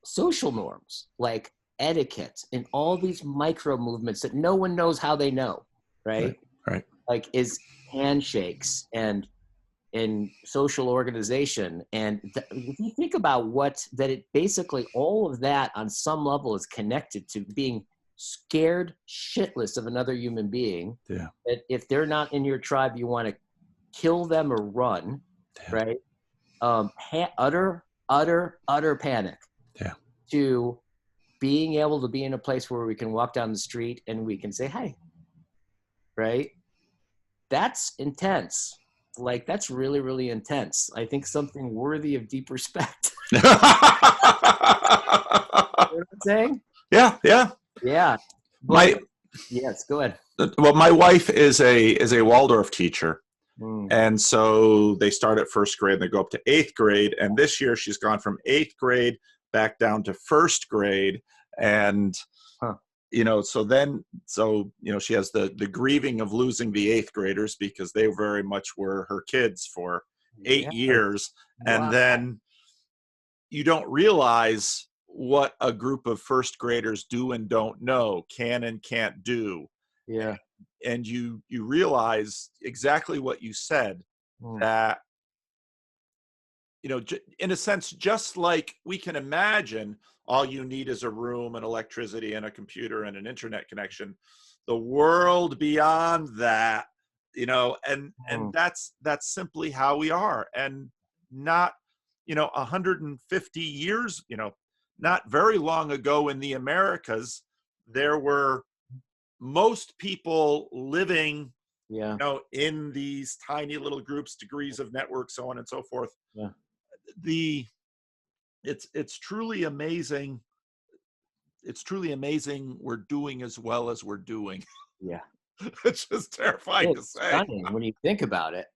social norms, like etiquette and all these micro movements that no one knows how they know, right? Right. Like, is handshakes and social organization. And if you think about it basically, all of that on some level is connected to being scared shitless of another human being. Yeah. That if they're not in your tribe, you want to kill them or run, right? Utter panic. Yeah. To being able to be in a place where we can walk down the street and we can say, "Hi," right? That's intense. Like, that's really, really intense. I think something worthy of deep respect. You know what I'm saying? Yeah. Yeah. Yes, go ahead. Well, my wife is a Waldorf teacher. And so they start at first grade and they go up to 8th grade. And this year she's gone from 8th grade back down to first grade. And, so she has the grieving of losing the 8th graders, because they very much were her kids for 8 years. Wow. And then you don't realize what a group of first graders do and don't know, can and can't do. Yeah. And you realize exactly what you said, that, in a sense, just like we can imagine all you need is a room and electricity and a computer and an internet connection, the world beyond that, you know, and Mm. that's simply how we are. And not, you know, 150 years, you know, not very long ago in the Americas, there were most people living, Yeah. you know, in these tiny little groups, degrees of network, so on and so forth. Yeah. The it's truly amazing. It's truly amazing we're doing as well as we're doing. Yeah. It's just terrifying to It's say. stunning when you think about it.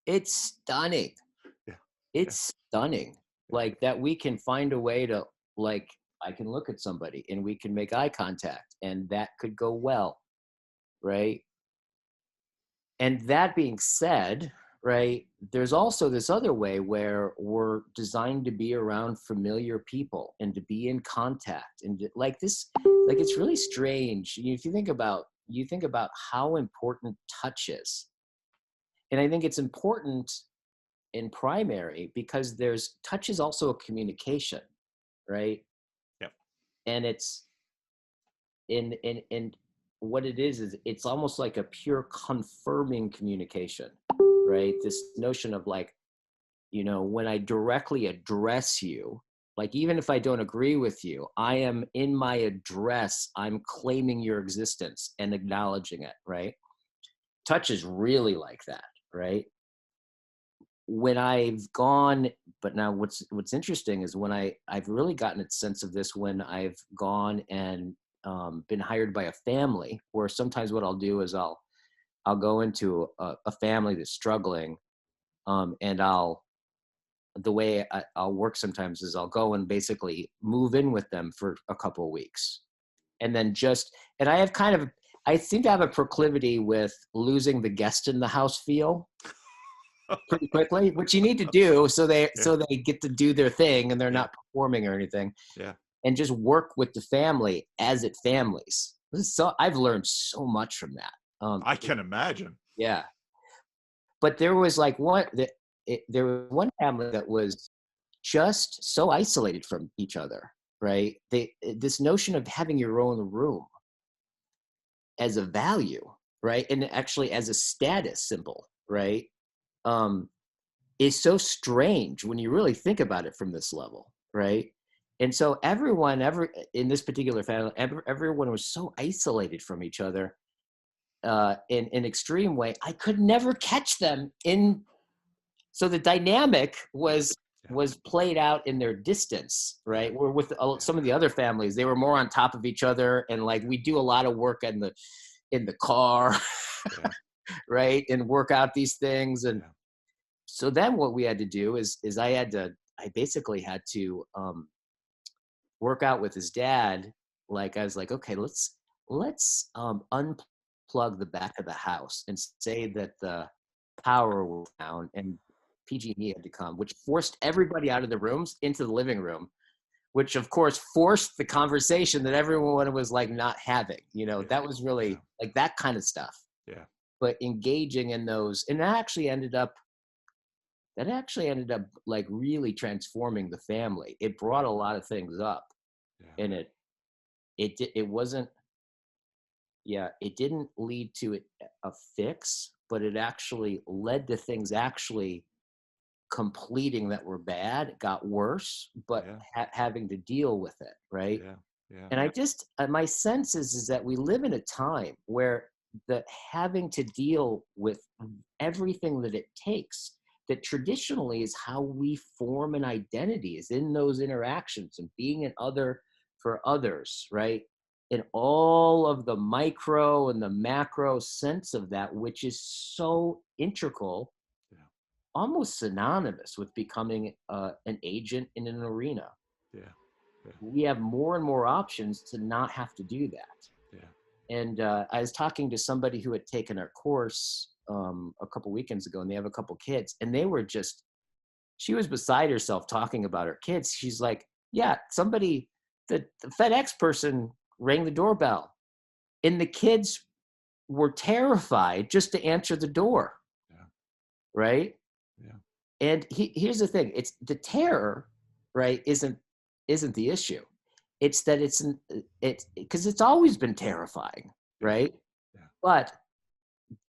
It's stunning. Yeah, yeah, It's stunning. yeah, Like that we can find a way to, like, I can look at somebody and we can make eye contact and that could go well, right? And that being said, right, there's also this other way where we're designed to be around familiar people and to be in contact and like this, like it's really strange. If you think about how important touch is. And I think it's important in primary because there's touch is also a communication, right? yeah, And it's in what it is it's almost like a pure confirming communication, right? This notion of like, you know, when I directly address you, like even if I don't agree with you, I am in my address, I'm claiming your existence and acknowledging it, right? Touch is really like that, right? When I've gone, but now what's interesting is when I've really gotten a sense of this when I've gone and been hired by a family, where sometimes what I'll do is I'll go into a family that's struggling, and the way I'll work sometimes is I'll go and basically move in with them for a couple of weeks, and then and I seem to have a proclivity with losing the guest in the house feel pretty quickly, which you need to do yeah, so they get to do their thing and they're yeah, not performing or anything, yeah. and just work with the family as it families. So I've learned so much from that. I can imagine. Yeah, but there was like there was one family that was just so isolated from each other, right? This notion of having your own room as a value, right, and actually as a status symbol, right? Um, is so strange when you really think about it from this level, right? And so in this particular family, everyone was so isolated from each other in an extreme way. I could never catch them in. So the dynamic Yeah, was played out in their distance, yeah, right? Where with yeah, some of the other families, they were more on top of each other, and like we do a lot of work in the car, yeah, right, and work out these things. And yeah, so then what we had to do is I basically had to work out with his dad. Like I was like, okay, let's unplug the back of the house and say that the power was down and PG&E had to come, which forced everybody out of the rooms into the living room, which of course forced the conversation that everyone was like not having. You know, yeah, that was yeah, really like that kind of stuff. yeah, But engaging in those, and that actually ended up like really transforming the family. It brought a lot of things up, yeah, and it wasn't, yeah, it didn't lead to a fix, but it actually led to things actually completing that were bad. It got worse, but yeah, having to deal with it, right? yeah, yeah, And I just my sense is that we live in a time where the having to deal with everything that it takes, that traditionally is how we form an identity, is in those interactions and being an other for others, right? In all of the micro and the macro sense of that, which is so integral, yeah, almost synonymous with becoming an agent in an arena. yeah, yeah, We have more and more options to not have to do that. yeah, And I was talking to somebody who had taken our course a couple weekends ago, and they have a couple kids, and they were just, she was beside herself talking about her kids. She's like, yeah, the FedEx person rang the doorbell, and the kids were terrified just to answer the door, yeah, right? yeah, And here's the thing: it's the terror, right? Isn't the issue? It's that it's because it's always been terrifying, yeah, right? But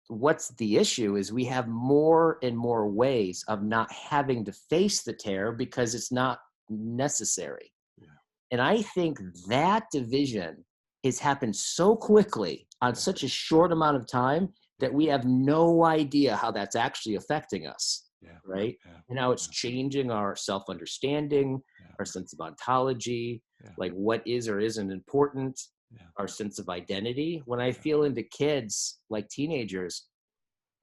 what's the issue is we have more and more ways of not having to face the terror because it's not necessary. Yeah. And I think that division has happened so quickly on such a short amount of time that we have no idea how that's actually affecting us. Yeah. Right. Yeah. And how it's changing our self-understanding, our sense of ontology, like what is or isn't important, our sense of identity. When I feel into kids, like teenagers,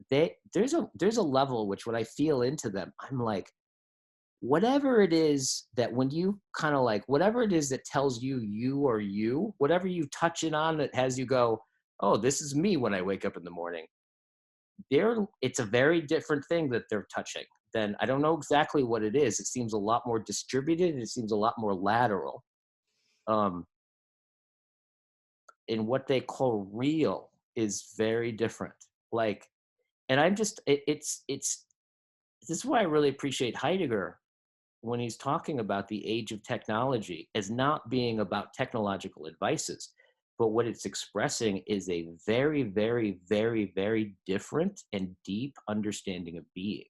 there's a level which when I feel into them, I'm like, whatever it is that when you kind of like, whatever it is that tells you you are you, whatever you touch it on that has you go, oh, this is me when I wake up in the morning. It's a very different thing that they're touching. Then I don't know exactly what it is. It seems a lot more distributed. It seems a lot more lateral. And what they call real is very different. Like, and I'm just, this is why I really appreciate Heidegger when he's talking about the age of technology as not being about technological advices, but what it's expressing is a very, very, very, very different and deep understanding of being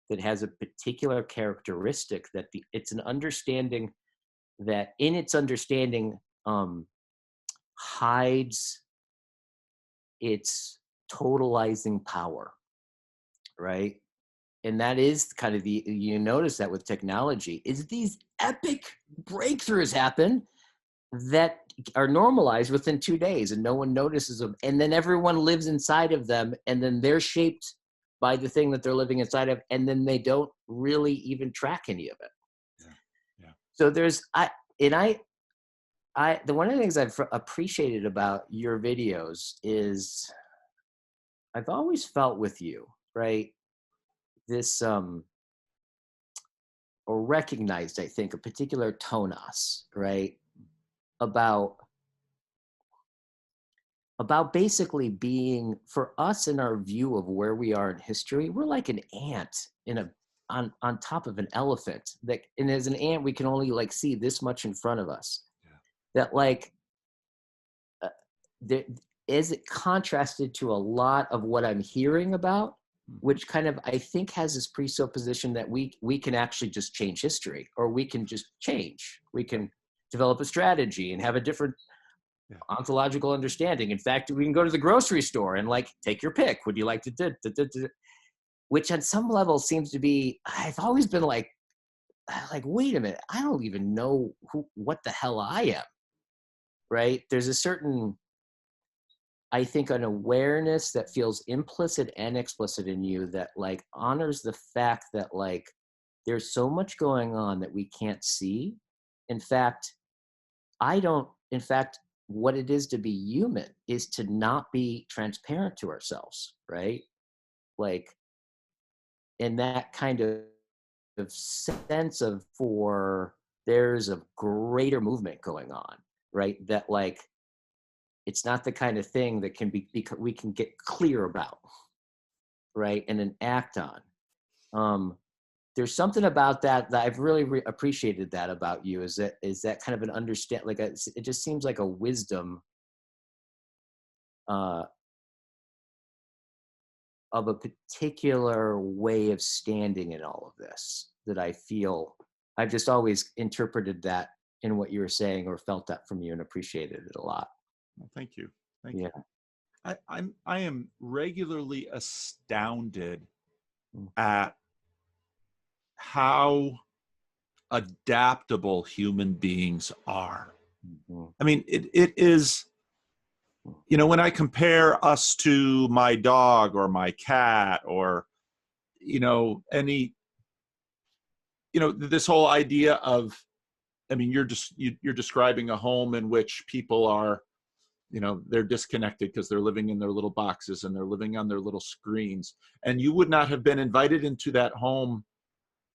that has a particular characteristic that it's an understanding that in its understanding hides its totalizing power, right? And that is kind of you notice that with technology is these epic breakthroughs happen that are normalized within 2 days and no one notices them. And then everyone lives inside of them and then they're shaped by the thing that they're living inside of. And then they don't really even track any of it. Yeah. So the one of the things I've appreciated about your videos is I've always felt with you, right? This, or recognized, I think, a particular tonos, right? About basically being, for us in our view of where we are in history, we're like an ant on top of an elephant. And as an ant, we can only like see this much in front of us. Yeah. That like, is it contrasted to a lot of what I'm hearing about, which kind of, I think, has this presupposition that we can actually just change history, or we can just change. We can develop a strategy and have a different ontological understanding. In fact, we can go to the grocery store and like, take your pick. Would you like to do? Which on some level seems to be, I've always been like, wait a minute, I don't even know what the hell I am, right? There's a certain, I think, an awareness that feels implicit and explicit in you that like honors the fact that like there's so much going on that we can't see. In fact, what it is to be human is to not be transparent to ourselves, right? Like, in that kind of sense of there's a greater movement going on, right? That like, it's not the kind of thing that we can get clear about, right? And then act on. There's something about that I've really appreciated that about you is that kind of an understand, like it just seems like a wisdom of a particular way of standing in all of this that I feel I've just always interpreted that in what you were saying or felt that from you and appreciated it a lot. Well, thank you. Thank you. I am regularly astounded at how adaptable human beings are. I mean, it is, when I compare us to my dog or my cat or, this whole idea of, you're describing a home in which people are, they're disconnected because they're living in their little boxes and they're living on their little screens. And you would not have been invited into that home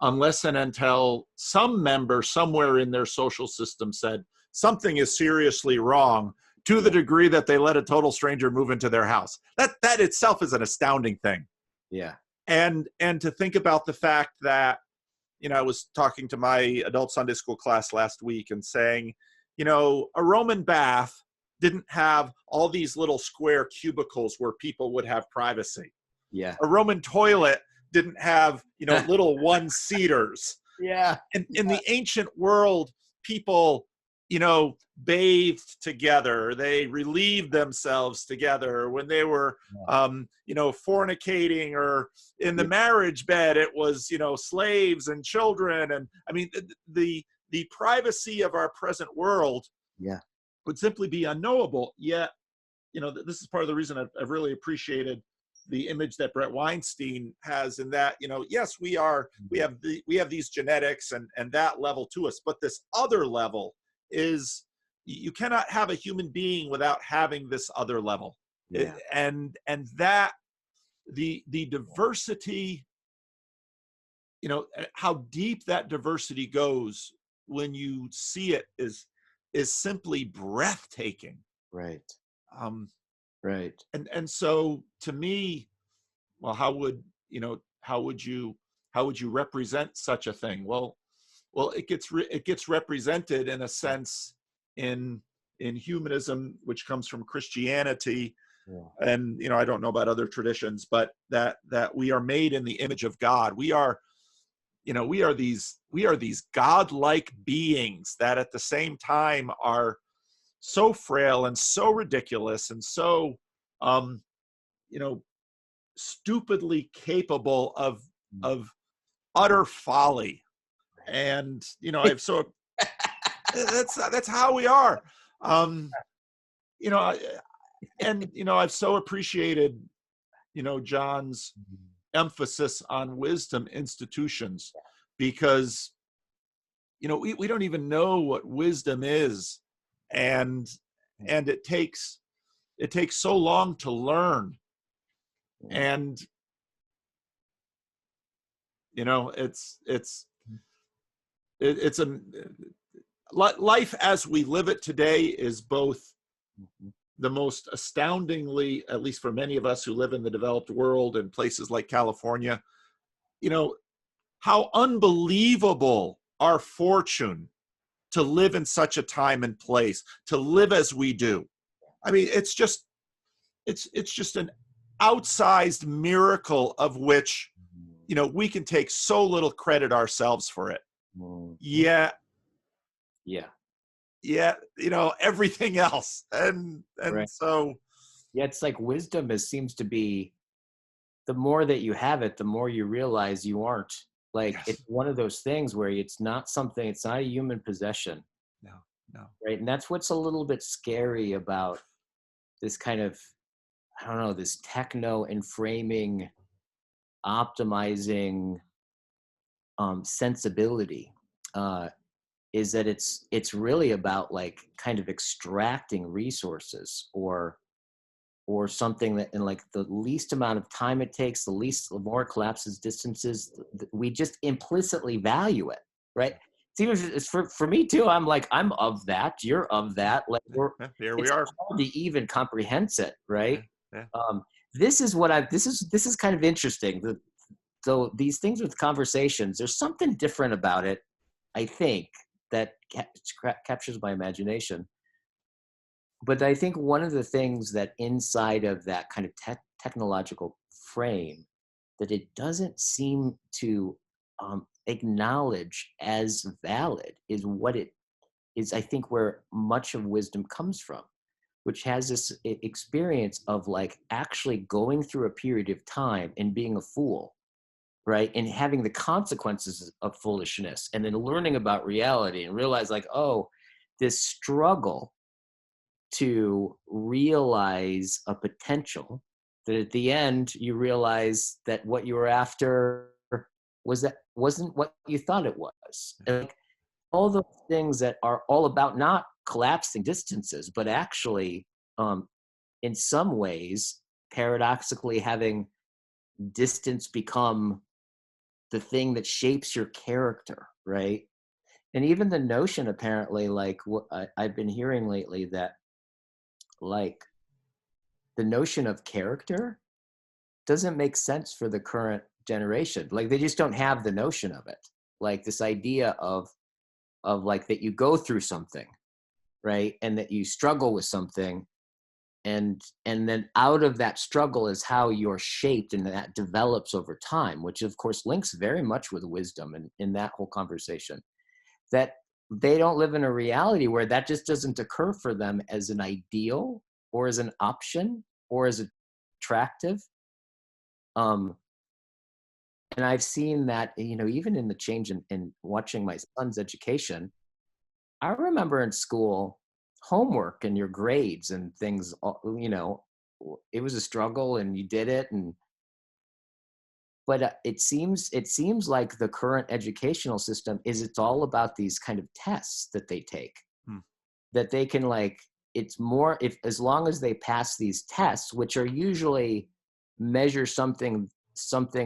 unless and until some member somewhere in their social system said something is seriously wrong, to the degree that they let a total stranger move into their house. That itself is an astounding thing. Yeah. And to think about the fact that, I was talking to my adult Sunday school class last week and saying, a Roman bath didn't have all these little square cubicles where people would have privacy. Yeah. A Roman toilet didn't have, little one-seaters. Yeah. In the ancient world, people, bathed together. They relieved themselves together when they were, fornicating, or in the marriage bed, it was, slaves and children. And I mean, the privacy of our present world would simply be unknowable. Yet, this is part of the reason I've really appreciated the image that Brett Weinstein has, in that, yes, we have these genetics and that level to us, but this other level is, you cannot have a human being without having this other level. And that the diversity, how deep that diversity goes when you see it is simply breathtaking. Right. Right. And so to me, well, how would you represent such a thing? Well, it gets represented in a sense in humanism, which comes from Christianity. And I don't know about other traditions, but that we are made in the image of God. We are these godlike beings that at the same time are so frail and so ridiculous and so stupidly capable of utter folly. And that's how we are. I've so appreciated John's emphasis on wisdom institutions, because we don't even know what wisdom is, and it takes so long to learn. And it's a life as we live it today is both the most astoundingly, at least for many of us who live in the developed world and places like California, how unbelievable our fortune to live in such a time and place, to live as we do. I mean, it's just an outsized miracle of which, we can take so little credit ourselves for it. Yeah. Everything else. And right. So. Yeah, it's like wisdom seems to be, the more that you have it, the more you realize you aren't. Like, yes. It's one of those things where it's not a human possession. No. Right. And that's what's a little bit scary about this kind of, I don't know, this techno enframing, optimizing sensibility, is that it's really about like kind of extracting resources or something that in like the least amount of time it takes, the more it collapses distances, we just implicitly value it, right? It's for me too. I'm like, I'm of that, you're of that. Like here we are. Hard to even comprehend it, right? Yeah. This is kind of interesting. So these things with conversations, there's something different about it, I think, that captures my imagination. But I think one of the things that inside of that kind of technological frame that it doesn't seem to acknowledge as valid is what it is, I think, where much of wisdom comes from, which has this experience of like actually going through a period of time and being a fool, right? And having the consequences of foolishness, and then learning about reality and realize like, oh, this struggle to realize a potential, that at the end you realize that what you were after wasn't what you thought it was. And like all those things that are all about not collapsing distances, but actually in some ways paradoxically having distance become the thing that shapes your character, right? And even the notion, apparently, like what I've been hearing lately, that like the notion of character doesn't make sense for the current generation. Like they just don't have the notion of it. Like this idea of like that you go through something, right? And that you struggle with something, and then out of that struggle is how you're shaped, and that develops over time, which of course links very much with wisdom and in that whole conversation. That they don't live in a reality where that just doesn't occur for them as an ideal or as an option or as attractive. Um, and I've seen that, even in the change in watching my son's education. I remember in school, homework and your grades and things, it was a struggle and you did it. But it seems like the current educational system it's all about these kind of tests that they take, Hmm. that they can, like, it's more, if as long as they pass these tests, which are usually measure something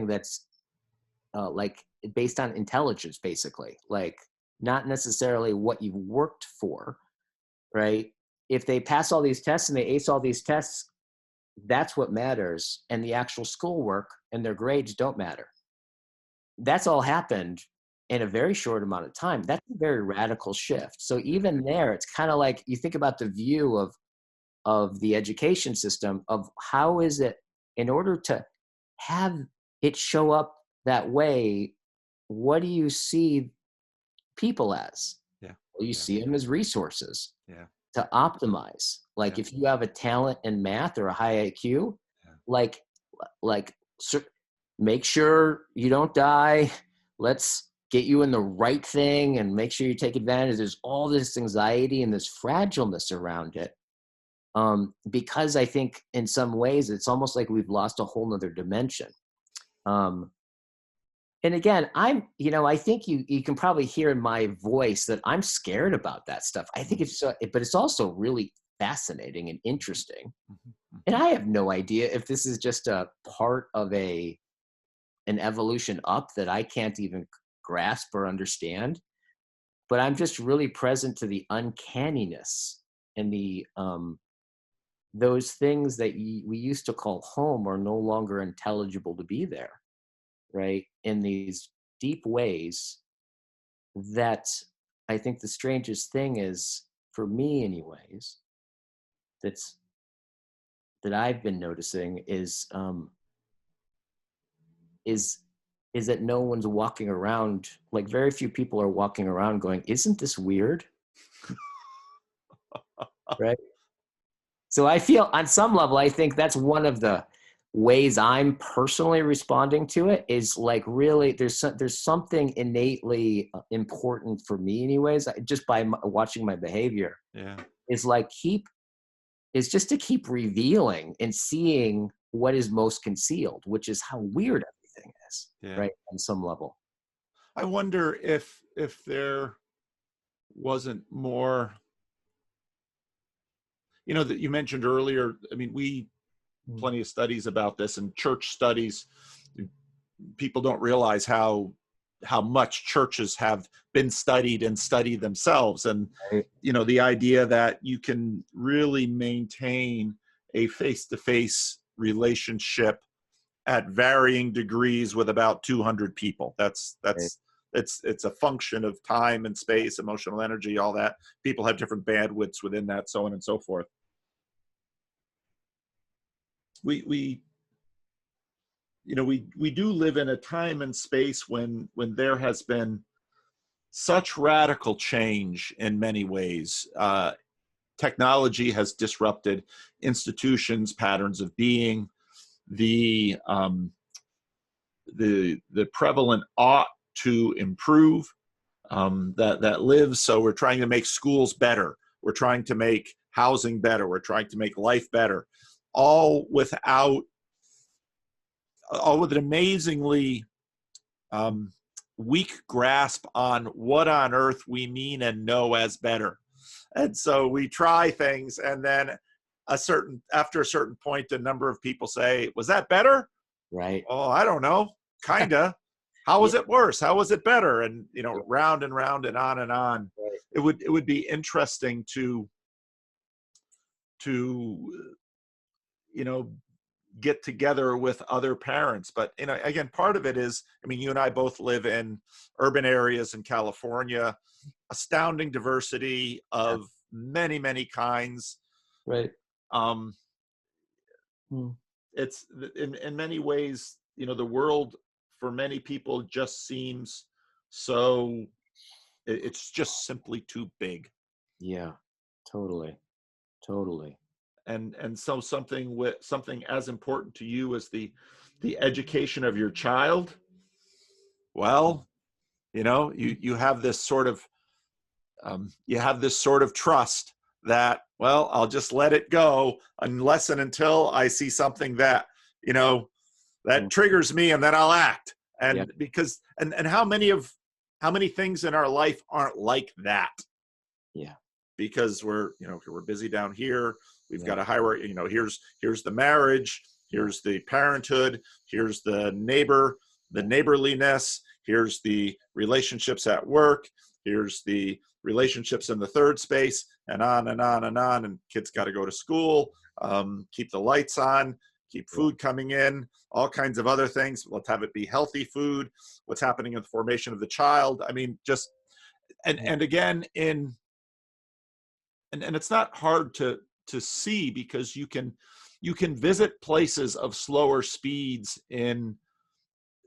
that's like based on intelligence, basically, like not necessarily what you've worked for, right? If they pass all these tests and they ace all these tests, that's what matters. And the actual schoolwork and their grades don't matter. That's all happened in a very short amount of time. That's a very radical shift. So even there, it's kind of like you think about the view of the education system, of how is it, in order to have it show up that way, what do you see people as? Yeah. Well, you see them as resources Yeah. to optimize. Like, Yeah. if you have a talent in math or a high IQ, Yeah. like make sure you don't die. Let's get you in the right thing and make sure you take advantage. There's all this anxiety and this fragileness around it. Because I think in some ways it's almost like we've lost a whole nother dimension. And again, I think you can probably hear in my voice that I'm scared about that stuff. I think but it's also really fascinating and interesting. Mm-hmm. And I have no idea if this is just a part of an evolution up that I can't even grasp or understand. But I'm just really present to the uncanniness and the those things that we used to call home are no longer intelligible to be there, right? In these deep ways that I think the strangest thing is, for me anyways, that's that I've been noticing is is that no one's walking around, like very few people are walking around going, isn't this weird? Right? So I feel on some level, I think that's one of the ways I'm personally responding to it, is like, really, there's something innately important for me anyways, just by watching my behavior, Yeah. is just to keep revealing and seeing what is most concealed, which is how weird everything is, Yeah. right? On some level. I wonder if there wasn't more, that you mentioned earlier. I mean, plenty of studies about this, and church studies. People don't realize how much churches have been studied and studied themselves. And, Right. the idea that you can really maintain a face-to-face relationship at varying degrees with about 200 people. Right. It's a function of time and space, emotional energy, all that. People have different bandwidths within that, so on and so forth. We do live in a time and space when there has been such radical change in many ways. Technology has disrupted institutions, patterns of being. The prevalent ought to improve that lives. So we're trying to make schools better. We're trying to make housing better. We're trying to make life better, all with an amazingly weak grasp on what on earth we mean and know as better. And so we try things, and then after a certain point, a number of people say, "Was that better?" Right. "Oh, I don't know. Kinda." "How was it worse? How was it better?" And round and round and on and on. Right. It would be interesting to get together with other parents. But again, part of it is, I mean, you and I both live in urban areas in California, astounding diversity of many, many kinds. Right. Um, Hmm. it's in many ways, the world for many people just seems so, it's just simply too big. Yeah, totally. Totally. And so something as important to you as the education of your child, well, you have this sort of trust that, well, I'll just let it go unless and until I see something that Mm. triggers me, and then I'll act. Yeah. And because and how many things in our life aren't like that? Yeah. Because we're busy down here. We've Yeah. got a hierarchy. Here's the marriage. Yeah. Here's the parenthood. Here's the neighborliness. Here's the relationships at work. Here's the relationships in the third space, and on and on and on. And kids got to go to school. Keep the lights on. Keep food coming in. All kinds of other things. Let's have it be healthy food. What's happening in the formation of the child? I mean, just and again and it's not hard to see, because you can visit places of slower speeds in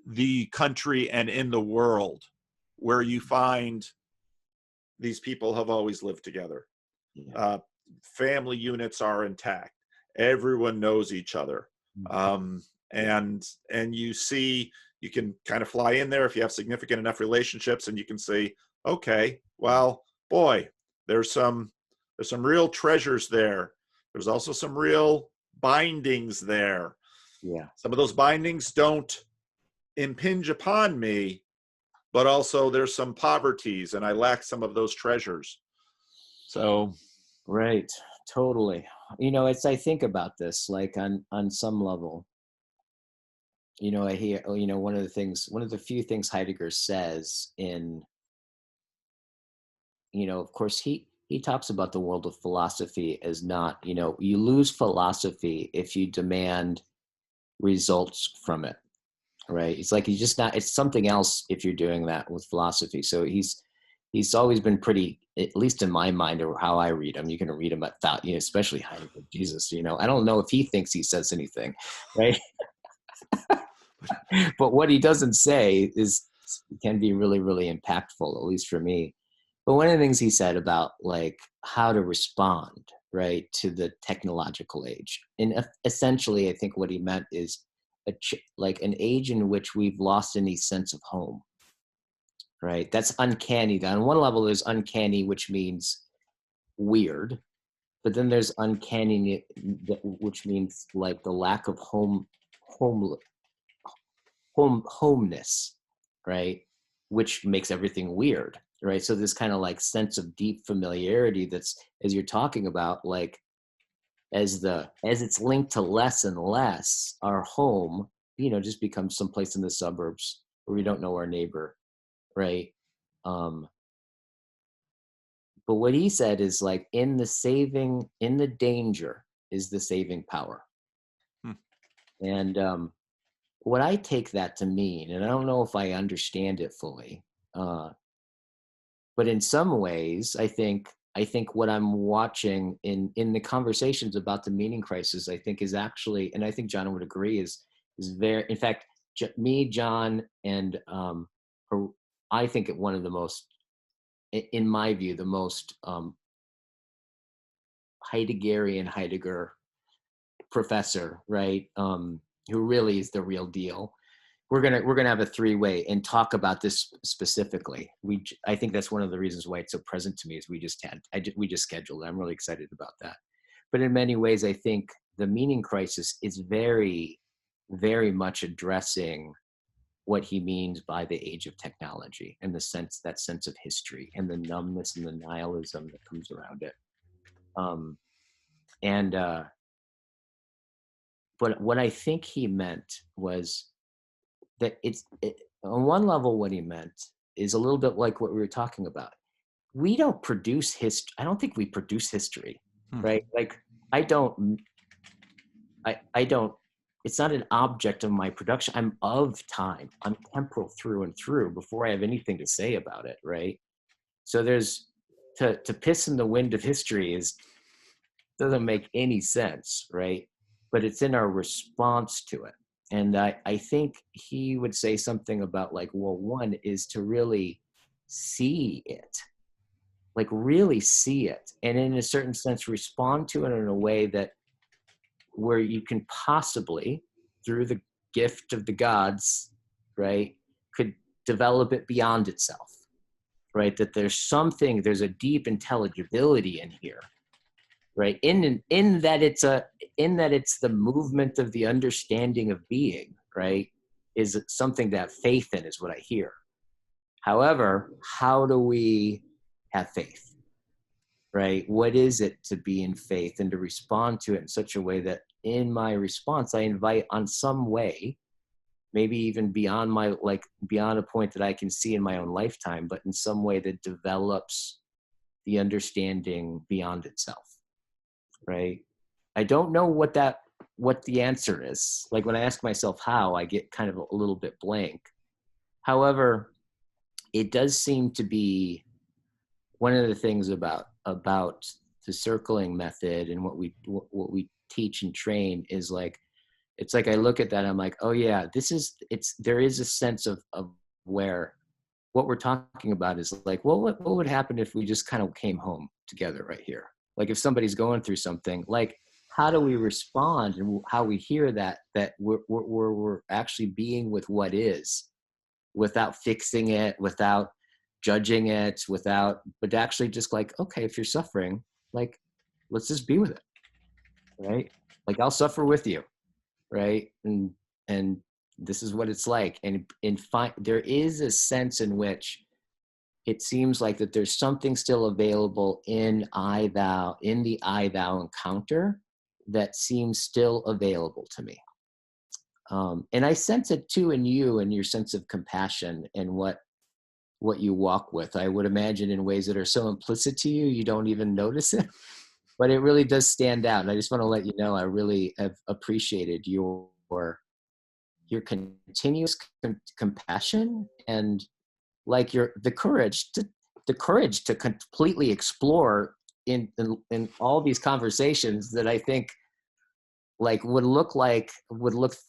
the country and in the world where you find these people have always lived together. Yeah. Family units are intact. Everyone knows each other. And you can kind of fly in there if you have significant enough relationships, and you can say, okay, well, boy, there's some real treasures there. There's also some real bindings there. Yeah. Some of those bindings don't impinge upon me, but also there's some poverties, and I lack some of those treasures. So. Right. Totally. I think about this, like on some level, I hear, one of the few things Heidegger says in, of course, he talks about the world of philosophy as not, you lose philosophy if you demand results from it. Right. It's like, he's just not, it's something else if you're doing that with philosophy. So he's always been pretty, at least in my mind, or how I read him. You can read him at that, especially Heidegger, Jesus, I don't know if he thinks he says anything, right? But what he doesn't say can be really, really impactful, at least for me. But one of the things he said about like how to respond, right, to the technological age, and essentially, I think what he meant is like an age in which we've lost any sense of home, right? That's uncanny. On one level, there's uncanny, which means weird, but then there's uncanny, which means like the lack of homeness, right? Which makes everything weird, right? So this kind of like sense of deep familiarity that's, as you're talking about, like as it's linked to less and less, our home, just becomes someplace in the suburbs where we don't know our neighbor, right? But what he said is like in the danger is the saving power. Hmm. And what I take that to mean, and I don't know if I understand it fully, but in some ways, I think what I'm watching in the conversations about the meaning crisis, I think is actually, and I think John would agree, is very, in fact, me, John, and I think one of the most, in my view, the most Heidegger professor, right? Who really is the real deal. We're gonna have a three-way and talk about this specifically. I think that's one of the reasons why it's so present to me, is we just scheduled it. I'm really excited about that. But in many ways, I think the meaning crisis is very, very much addressing what he means by the age of technology, and that sense of history and the numbness and the nihilism that comes around it. But what I think he meant was that on one level, what he meant is a little bit like what we were talking about. We don't produce history. I don't think we produce history, right? Like I don't, it's not an object of my production. I'm of time. I'm temporal through and through before I have anything to say about it, right? So there's to piss in the wind of history doesn't make any sense, right? But it's in our response to it. And I think he would say something about like, well, one is to really see it, like really see it. And in a certain sense, respond to it in a way that where you can possibly, through the gift of the gods, right, could develop it beyond itself, right? That there's a deep intelligibility in here, right? In that it's the movement of the understanding of being, right? Is something that faith in is what I hear. However, how do we have faith, right? What is it to be in faith and to respond to it in such a way that in my response, I invite on some way, maybe even beyond a point that I can see in my own lifetime, but in some way that develops the understanding beyond itself, right? I don't know what the answer is. Like when I ask myself how, I get kind of a little bit blank. However, it does seem to be one of the things about the circling method and what we teach and train is like, it's like I look at that, I'm like, oh yeah, there is a sense of where what we're talking about is like, well, what would happen if we just kind of came home together right here? Like if somebody's going through something, like how do we respond and how we hear that we're actually being with what is, without fixing it, without judging it, but actually just like, okay, if you're suffering, like, let's just be with it, right? Like I'll suffer with you, right? And this is what it's like. And there is a sense in which it seems like that there's something still available in the I thou encounter that seems still available to me. And I sense it too in you and your sense of compassion and what you walk with. I would imagine in ways that are so implicit to you, you don't even notice it, but it really does stand out. And I just want to let you know, I really have appreciated your continuous compassion and like the courage to completely explore in all these conversations that I think like would look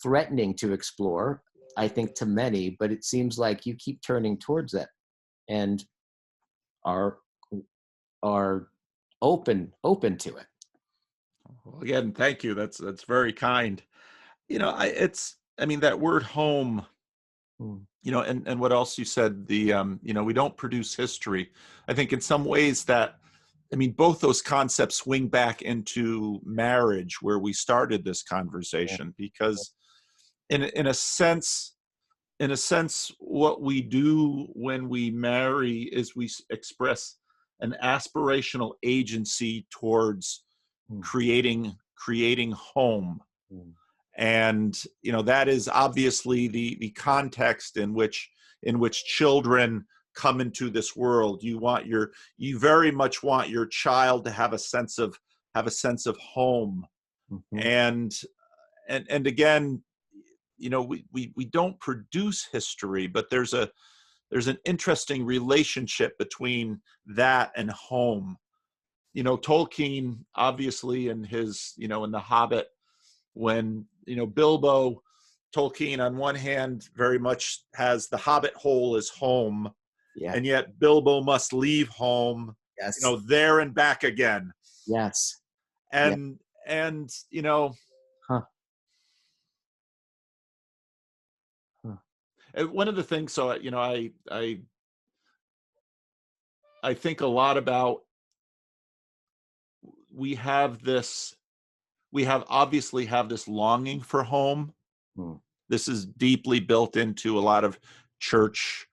threatening to explore, I think, to many, but it seems like you keep turning towards it and are open to it. Well, again, thank you. That's very kind. That word home, and what else you said, we don't produce history. I think in some ways both those concepts swing back into marriage where we started this conversation, because in a sense, what we do when we marry is we express an aspirational agency towards creating home. And that is obviously the context in which children come into this world. You very much want your child to have a sense of home. And again, we don't produce history, but there's an interesting relationship between that and home. Tolkien, obviously, in his, in The Hobbit, when, Bilbo, Tolkien on one hand very much has the Hobbit hole as home, and yet Bilbo must leave home, there and back again. Yes. And one of the things, so, I think a lot about, we obviously have this longing for home. This is deeply built into a lot of church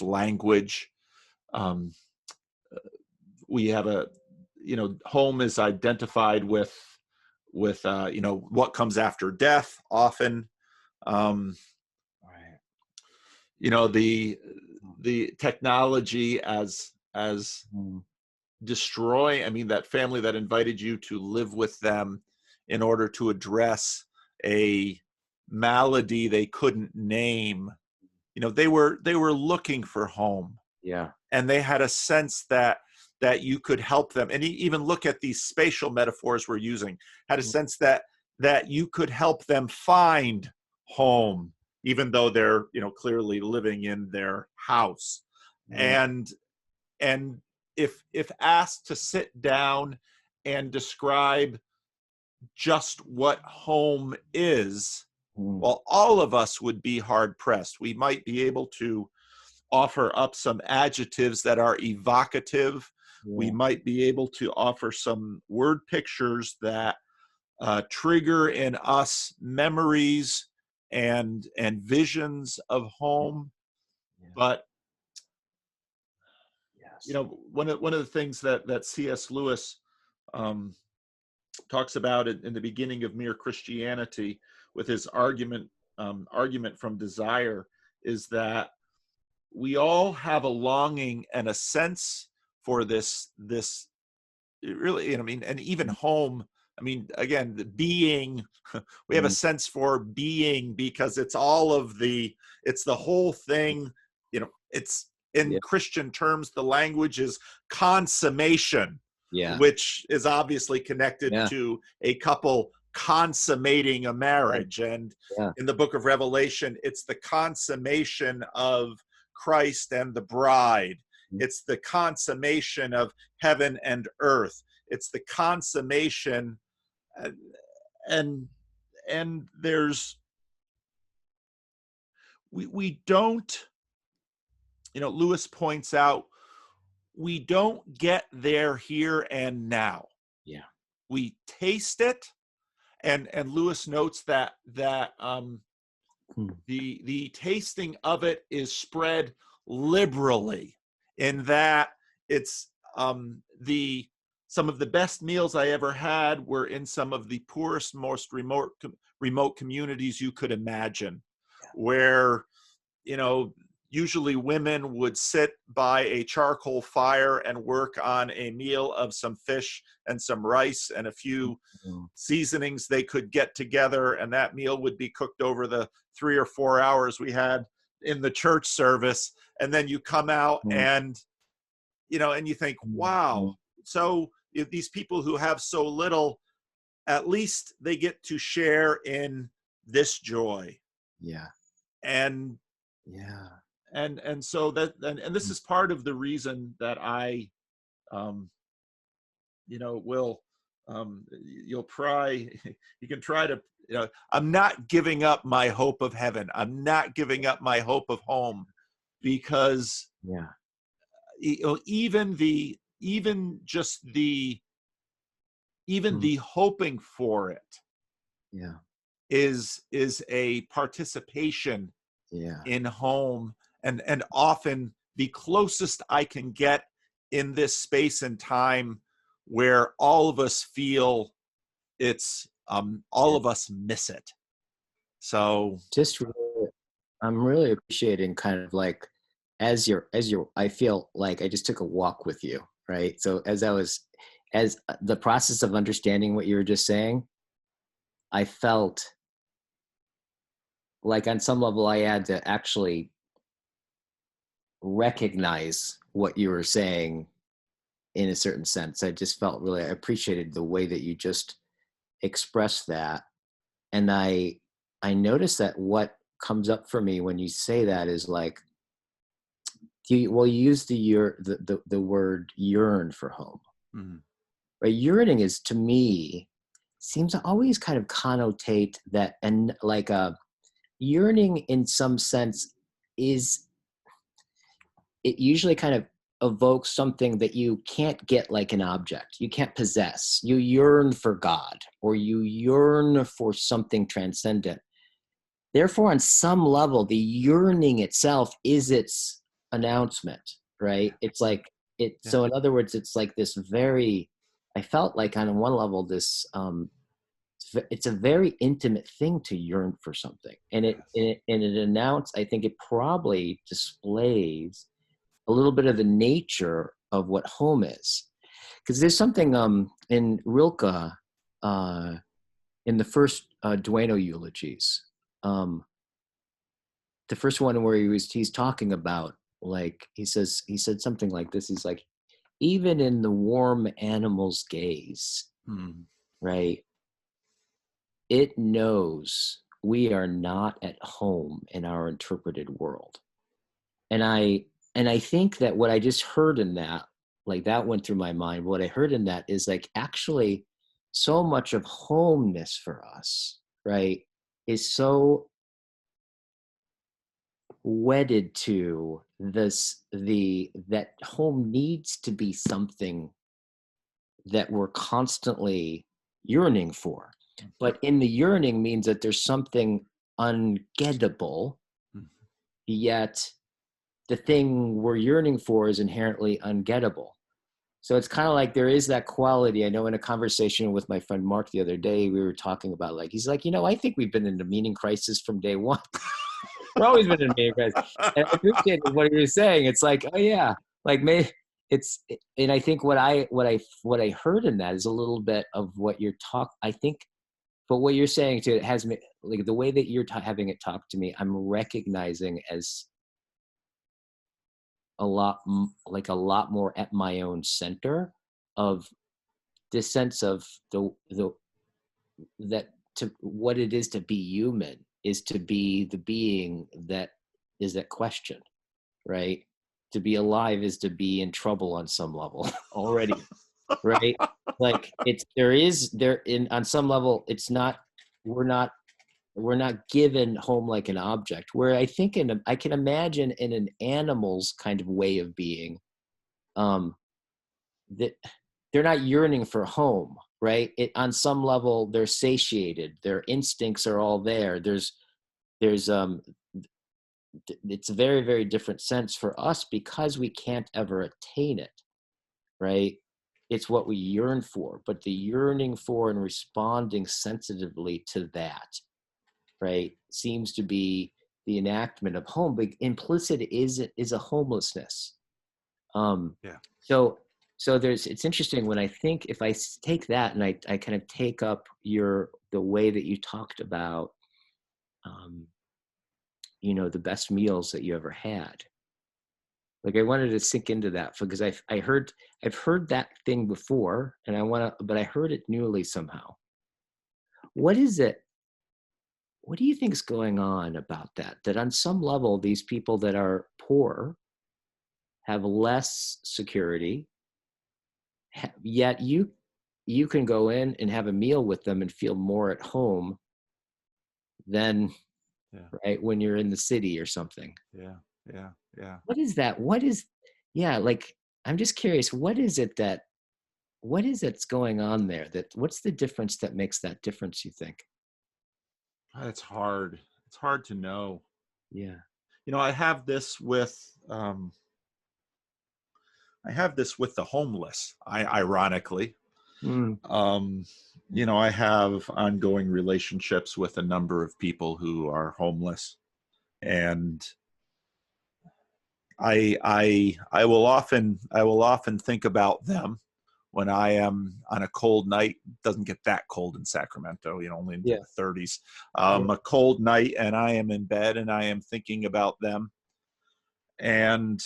language. We have home is identified with what comes after death often. The technology as destroy, that family that invited you to live with them in order to address a malady they couldn't name, they were looking for home. Yeah. And they had a sense that that you could help them. And even look at these spatial metaphors we're using, had a sense that you could help them find home, even though they're, clearly living in their house. Yeah. And if asked to sit down and describe just what home is, well, all of us would be hard pressed. We might be able to offer up some adjectives that are evocative. We might be able to offer some word pictures that trigger in us memories and visions of home. But one of the things that C.S. Lewis talks about in the beginning of Mere Christianity, with his argument from desire, is that we all have a longing and a sense for this really, and even home. Again, the being, we have a sense for being, because it's the whole thing. It's in Christian terms, the language is consummation, which is obviously connected to a couple consummating a marriage. And in the book of Revelation, it's the consummation of Christ and the bride. It's the consummation of heaven and earth. It's the consummation, and there's, we don't, Lewis points out, we don't get there here and now. We taste it, and Lewis notes that the tasting of it is spread liberally, in that it's some of the best meals I ever had were in some of the poorest, most remote communities you could imagine, where usually women would sit by a charcoal fire and work on a meal of some fish and some rice and a few seasonings they could get together, and that meal would be cooked over the 3 or 4 hours we had in the church service. And then you come out and you think, wow, so if these people who have so little, at least they get to share in this joy. And so that, and this is part of the reason that I will you'll try, you can try to, I'm not giving up my hope of heaven. I'm not giving up my hope of home, because even the hoping for it is a participation in home, and often the closest I can get in this space and time where all of us feel it's all of us miss it. So I'm really appreciating kind of like, as I feel like I just took a walk with you, right? So as the process of understanding what you were just saying, I felt like on some level I had to actually recognize what you were saying in a certain sense. I just felt really, I appreciated the way that you just expressed that. And I noticed that what comes up for me when you say that is like, you use the word yearn for home. Right? Yearning is, to me, seems to always kind of connotate that, and like a yearning in some sense is, it usually kind of evokes something that you can't get, like an object you can't possess. You yearn for God, or you yearn for something transcendent. Therefore, on some level, the yearning itself is its announcement, right? It's like it. Yeah. So in other words, it's like this very, I felt like on one level, this, it's a very intimate thing to yearn for something. And it announced, I think it probably displays a little bit of the nature of what home is. Because there's something in Rilke, in the first Dueno eulogies, the first one where he's talking about, like, he said something like this. He's like, even in the warm animal's gaze, Hmm. right? It knows we are not at home in our interpreted world. And I think that what I just heard in that, like that went through my mind. What I heard in that is like actually so much of homeness for us, right, is so wedded to that home needs to be something that we're constantly yearning for. But in the yearning means that there's something ungettable, yet the thing we're yearning for is inherently ungettable. So it's kind of like there is that quality. I know in a conversation with my friend Mark the other day, we were talking about like, he's like, I think we've been in a meaning crisis from day one. We're always been in a meaning crisis. And I appreciate what he was saying. It's like, oh yeah, like maybe and I think what I heard in that is a little bit of what you're I think, but what you're saying too, it has me like the way that you're having it talk to me, I'm recognizing as a lot more at my own center of this sense of the that to what it is to be human is to be the being that is at question, right? To be alive is to be in trouble on some level already, right? Like on some level it's not, we're not given home like an object, where I think I can imagine in an animal's kind of way of being, that they're not yearning for home, right? On some level they're satiated, their instincts are all there. There's it's a very, very different sense for us because we can't ever attain it, right? It's what we yearn for, but the yearning for and responding sensitively to that, right, seems to be the enactment of home. But implicit is a homelessness. Yeah. So it's interesting when I think, if I take that and I kind of take up the way that you talked about, the best meals that you ever had. Like I wanted to sink into that because I've heard that thing before, and but I heard it newly somehow. What is it? What do you think is going on about that? That on some level, these people that are poor have less security, yet you can go in and have a meal with them and feel more at home than right when you're in the city or something. Yeah. What is that? Like I'm just curious, what is it's going on there? What's the difference that makes that difference, you think? It's hard. It's hard to know. Yeah. I have this with the homeless. Ironically, Mm. I have ongoing relationships with a number of people who are homeless, and I will often think about them when I am on a cold night. It doesn't get that cold in Sacramento, only into the 30s. A cold night, and I am in bed and I am thinking about them. And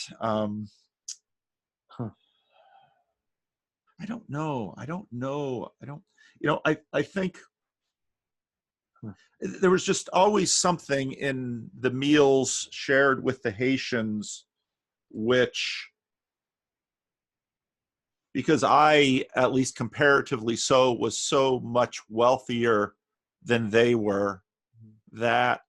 I don't know. I think there was just always something in the meals shared with the Haitians, which, because I, at least comparatively so, was so much wealthier than they were, that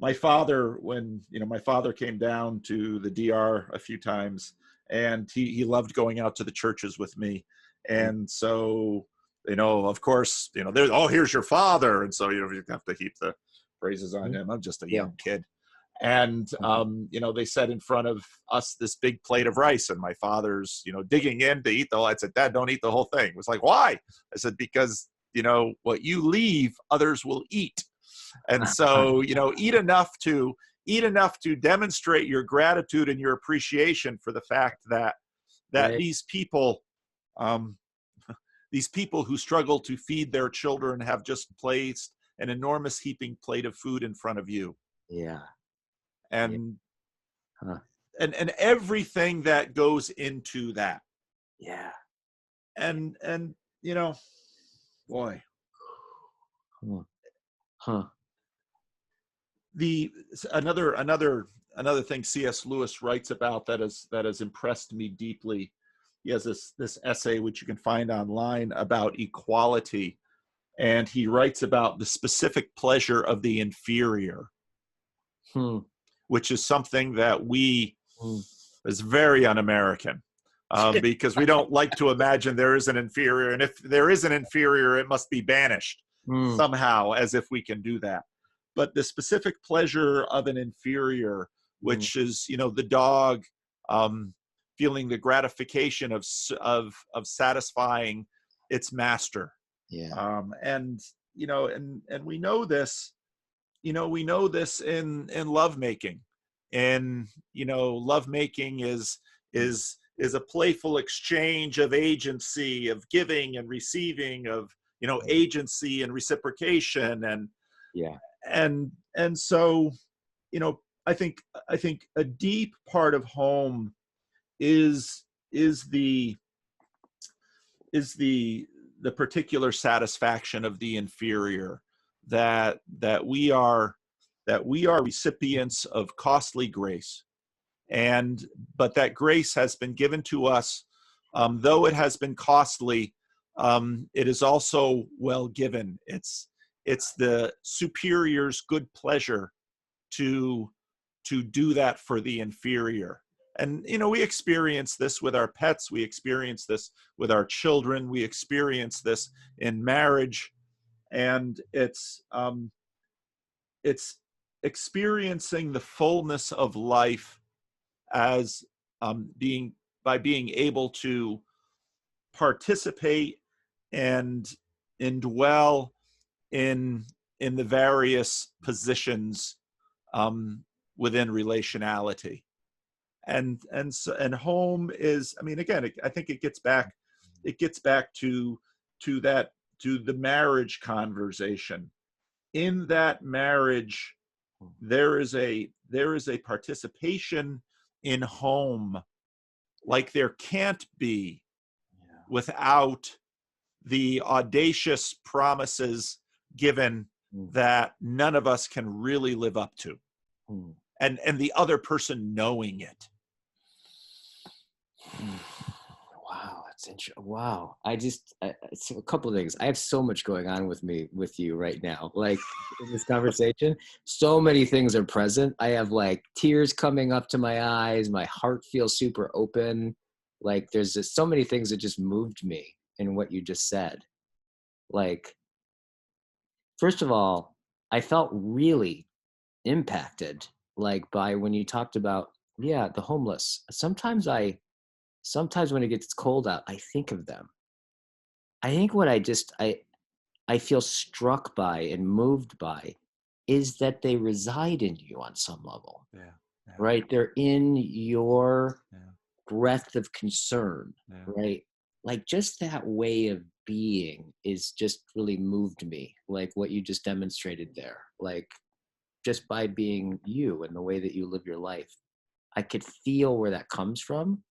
my father, when my father came down to the DR a few times, and he loved going out to the churches with me, and so of course there's, oh, here's your father, and so you have to heap the praises on him. I'm just a young kid. And they set in front of us this big plate of rice, and my father's digging in to eat the whole. I said, Dad, don't eat the whole thing. It was like, why? I said, because what you leave, others will eat. And so eat enough to demonstrate your gratitude and your appreciation for the fact that Right. these people who struggle to feed their children have just placed an enormous heaping plate of food in front of you. Yeah. And and everything that goes into that. Yeah. And boy, Huh. the another thing C.S. Lewis writes about that has impressed me deeply. He has this essay which you can find online about equality, and he writes about the specific pleasure of the inferior, which is something that is very un-American, because we don't like to imagine there is an inferior, and if there is an inferior, it must be banished somehow, as if we can do that. But the specific pleasure of an inferior, which is, the dog feeling the gratification of satisfying its master. Yeah. And we know this. We know this in lovemaking. And lovemaking is a playful exchange of agency, of giving and receiving, of agency and reciprocation, and Yeah. and so I think a deep part of home is the particular satisfaction of the inferior, that we are recipients of costly grace, but that grace has been given to us, though it has been costly. It is also well given. It's the superior's good pleasure to do that for the inferior. And we experience this with our pets, we experience this with our children, we experience this in marriage, and it's experiencing the fullness of life as being able to participate and indwell in the various positions within relationality. And home is, again, I think it gets back to the marriage conversation. In that marriage, there is a participation in home like there can't be without the audacious promises given that none of us can really live up to, and the other person knowing it. Wow, that's interesting. Wow, it's a couple of things. I have so much going on with you right now. Like in this conversation, so many things are present. I have like tears coming up to my eyes. My heart feels super open. Like there's just so many things that just moved me in what you just said. Like, first of all, I felt really impacted, like by when you talked about, the homeless. Sometimes when it gets cold out, I think of them. I think what I feel struck by and moved by is that they reside in you on some level. Yeah. Right? They're in your breadth of concern, right? Like just that way of being is just really moved me, like what you just demonstrated there. Like just by being you and the way that you live your life, I could feel where that comes from.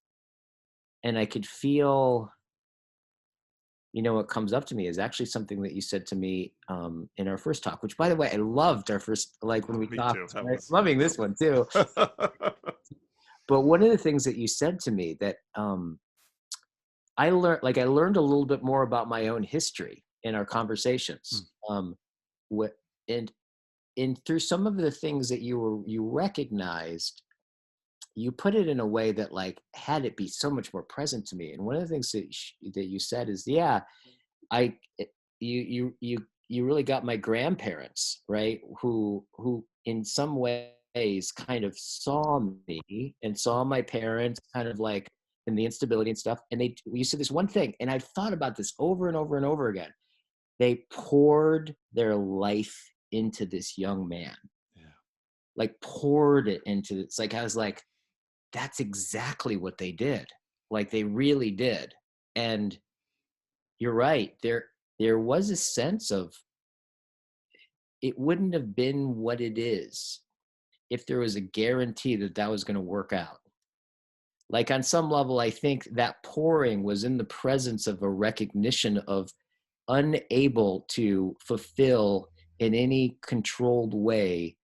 And I could feel, what comes up to me is actually something that you said to me in our first talk, which by the way, I loved our first, like when we talked, right? Loving this one too. But one of the things that you said to me that I learned a little bit more about my own history in our conversations. And through some of the things that you recognized, you put it in a way that like had it be so much more present to me. And one of the things that you said is, you really got my grandparents, right? Who in some ways kind of saw me and saw my parents kind of like in the instability and stuff. And you said this one thing, and I've thought about this over and over and over again. They poured their life into this young man. Like poured it into, it's like, I was like, that's exactly what they did. Like they really did. And you're right. There was a sense of, it wouldn't have been what it is if there was a guarantee that was going to work out. like on some level, I think that pouring was in the presence of a recognition of unable to fulfill in any controlled way,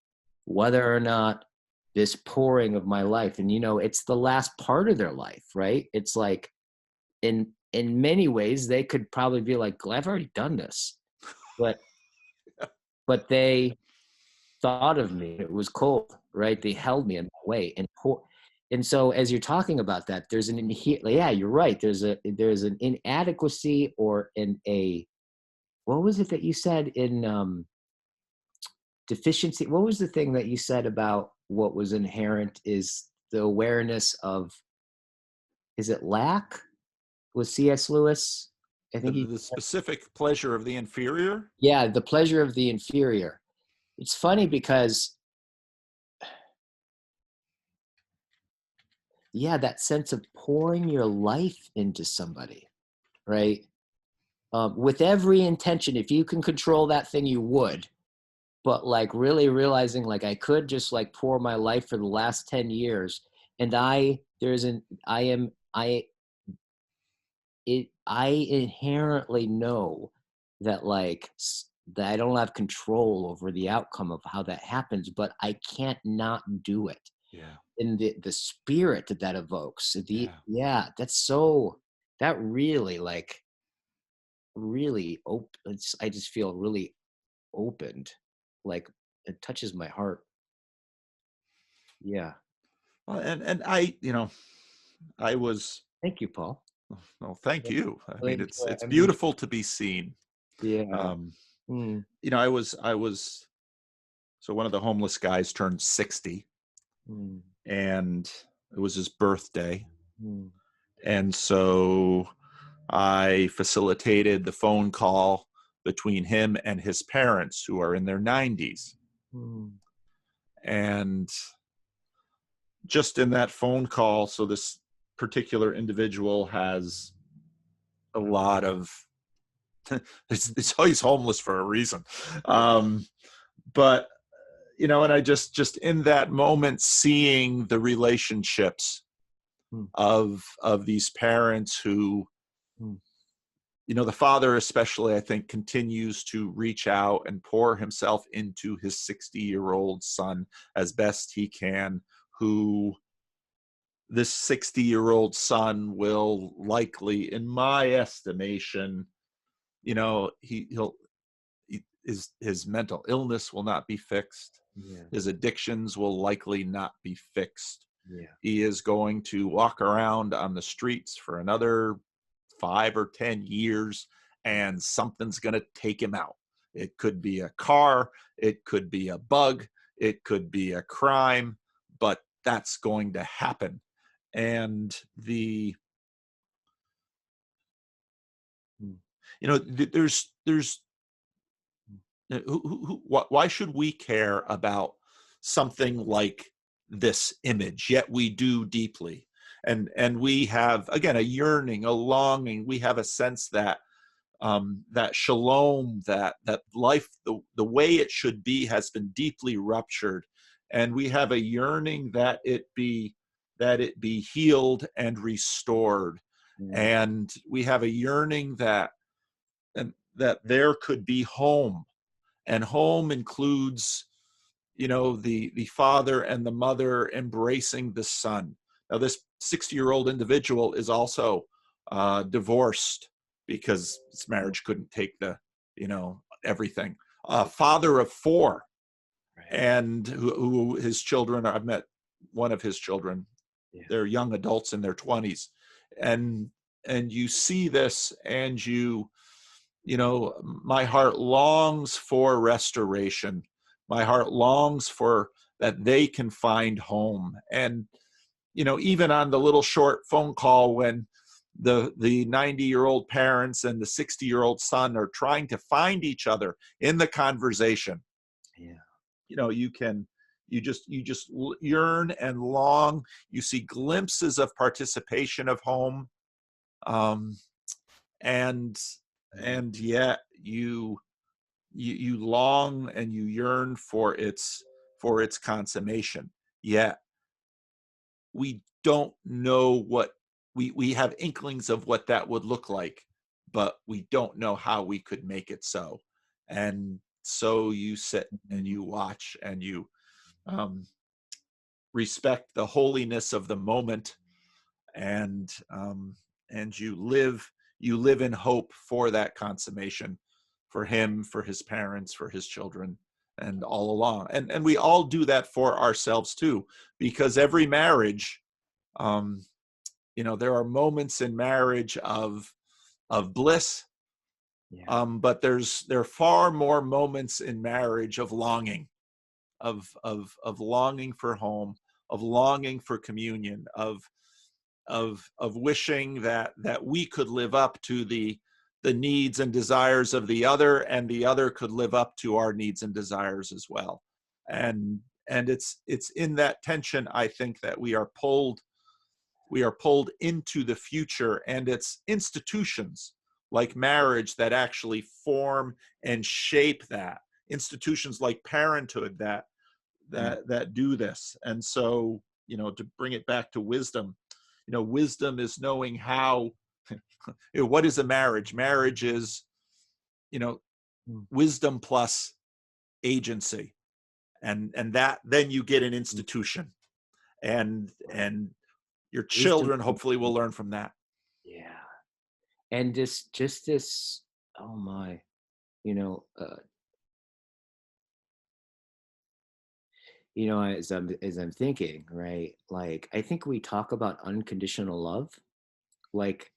whether or not this pouring of my life. And, you know, it's the last part of their life, right? It's like in many ways, they could probably be like, I've already done this, but they thought of me. It was cold, right? They held me in that way and so as you're talking about that, there's yeah, you're right. There's an inadequacy or what was it that you said in deficiency? What was the thing that you said about what was inherent is the awareness of, is it lack? Was C.S. Lewis? I think The specific pleasure of the inferior. yeah, the pleasure of the inferior. It's funny because, yeah, that sense of pouring your life into somebody, right? With every intention, if you can control that thing, you would. But like really realizing like I could just like pour my life for the last 10 years and I inherently know that like that I don't have control over the outcome of how that happens, but I can't not do it. Yeah. And the spirit that evokes Yeah. that's so, that really like really open. I just feel really opened, like it touches my heart. Yeah. Well, and I, I was, Thank you, Paul. well, thank Yeah, you. I really mean, enjoy it. it's I mean, beautiful to be seen. yeah. Um, Mm, I was so one of the homeless guys turned 60, mm, and it was his birthday. mm, And so I facilitated the phone call between him and his parents, who are in their 90s. mm, And just in that phone call, so this particular individual has a lot of, it's always homeless for a reason. But, and I just in that moment, seeing the relationships mm, of these parents who, mm, the father especially, I think, continues to reach out and pour himself into his 60-year-old son as best he can, who this 60-year-old son will likely, in my estimation, he'll his mental illness will not be fixed. yeah. His addictions will likely not be fixed. Yeah. He is going to walk around on the streets for another 5 or 10 years, and something's going to take him out. It could be a car, it could be a bug, it could be a crime, but that's going to happen. And Mm, there's why should we care about something like this image? Yet we do deeply, and we have, again, a yearning, a longing. We have a sense that that shalom, that life, the way it should be, has been deeply ruptured, and we have a yearning that it be healed and restored. mm, And we have a yearning that that there could be home, and home includes, the father and the mother embracing the son. Now, this 60-year-old individual is also divorced because his mm, marriage couldn't take everything. Father of four, right. and who his children I've met one of his children. Yeah. They're young adults in their 20s, and you see this, and my heart longs for restoration. My heart longs for that they can find home. And, even on the little short phone call, when the 90-year-old parents and the 60-year-old son are trying to find each other in the conversation, Yeah. you just yearn and long. You see glimpses of participation of home. Um, and Mm, yet you long and you yearn for its consummation. Yet we don't know what we have inklings of what that would look like, but we don't know how we could make it so. And so you sit and you watch and you um, respect the holiness of the moment, and you live in hope for that consummation, for him, for his parents, for his children, and all along. And we all do that for ourselves too, because every marriage, um, there are moments in marriage of bliss, Yeah. but there are far more moments in marriage of longing, of longing for home, of longing for communion, of wishing that we could live up to the needs and desires of the other, and the other could live up to our needs and desires as well. And it's in that tension, I think, that we are pulled into the future, and it's institutions like marriage that actually form and shape that, institutions like parenthood that do this. And so, to bring it back to wisdom, wisdom is knowing how, what is a marriage? Marriage is, wisdom plus agency. And that, then you get an institution, and your Wisdom. children hopefully will learn from that. Yeah. And just this, oh my, you know, uh, as I'm thinking, right? Like, I think we talk about unconditional love, like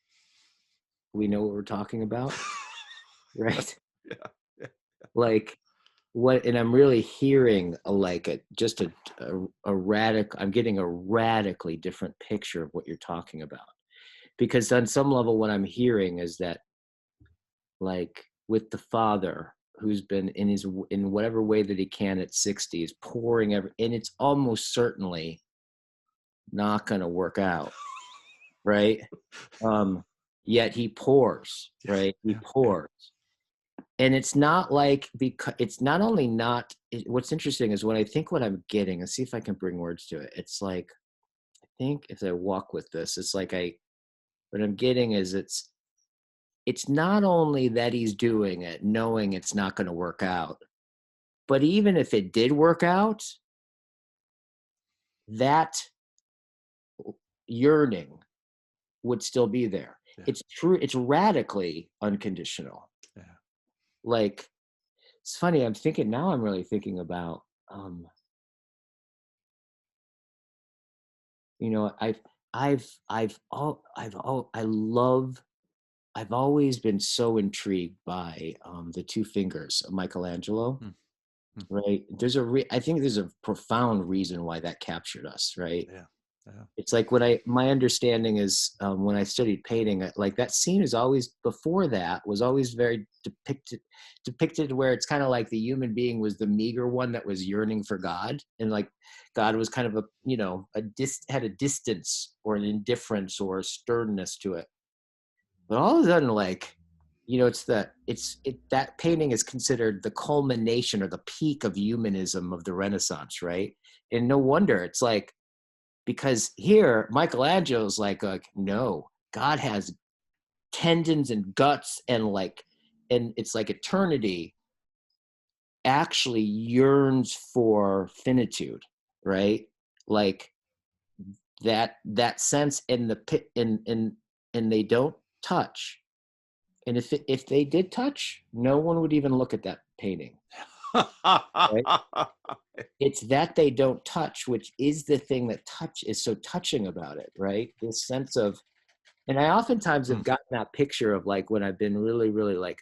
we know what we're talking about, right? Yeah, yeah. Like what, and I'm really hearing I'm getting a radically different picture of what you're talking about. Because on some level, what I'm hearing is that, like, with the father who's been in whatever way that he can at 60 is pouring and it's almost certainly not going to work out, right? um Yet he pours, right? He Yeah, yeah. pours. And it's not like, because it's not only not what's interesting is, when I think what I'm getting, let's see if I can bring words to it. It's like, I think if I walk with this, it's like, what I'm getting is, it's not only that he's doing it knowing it's not going to work out, but even if it did work out, that yearning would still be there. Yeah, It's true. It's radically unconditional. yeah. Like, it's funny. I'm thinking now, I'm really thinking about, um, I've always been so intrigued by the two fingers of Michelangelo, Mm, mm. right? I think there's a profound reason why that captured us, right? Yeah, yeah. It's like, my understanding is, when I studied painting, like, that scene is always, before that, was always very depicted where it's kind of like the human being was the meager one that was yearning for God, and like God was kind of had a distance or an indifference or a sternness to it. But all of a sudden, like, that painting is considered the culmination or the peak of humanism of the Renaissance, right? And no wonder. It's like, because here Michelangelo's like, no, God has tendons and guts, and it's like eternity actually yearns for finitude, right? Like, that sense in the pit, and they don't touch. And if they did touch, no one would even look at that painting, right? It's that they don't touch, which is the thing that is so touching about it, right? This sense of, and I oftentimes have Mm. gotten that picture of, like, when I've been really, really, like,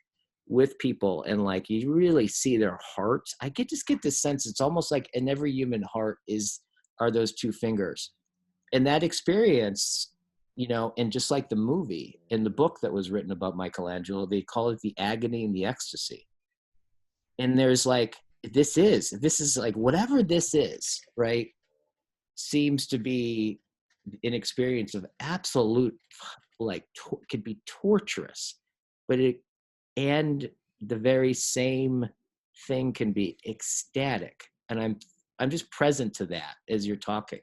with people, and like, you really see their hearts. Just get this sense. It's almost like in every human heart are those two fingers. And that experience, and just like the movie and the book that was written about Michelangelo, they call it the agony and the ecstasy. And there's like, this is like, whatever this is, right, seems to be an experience of absolute, like, could be torturous, but and the very same thing can be ecstatic. And I'm just present to that as you're talking.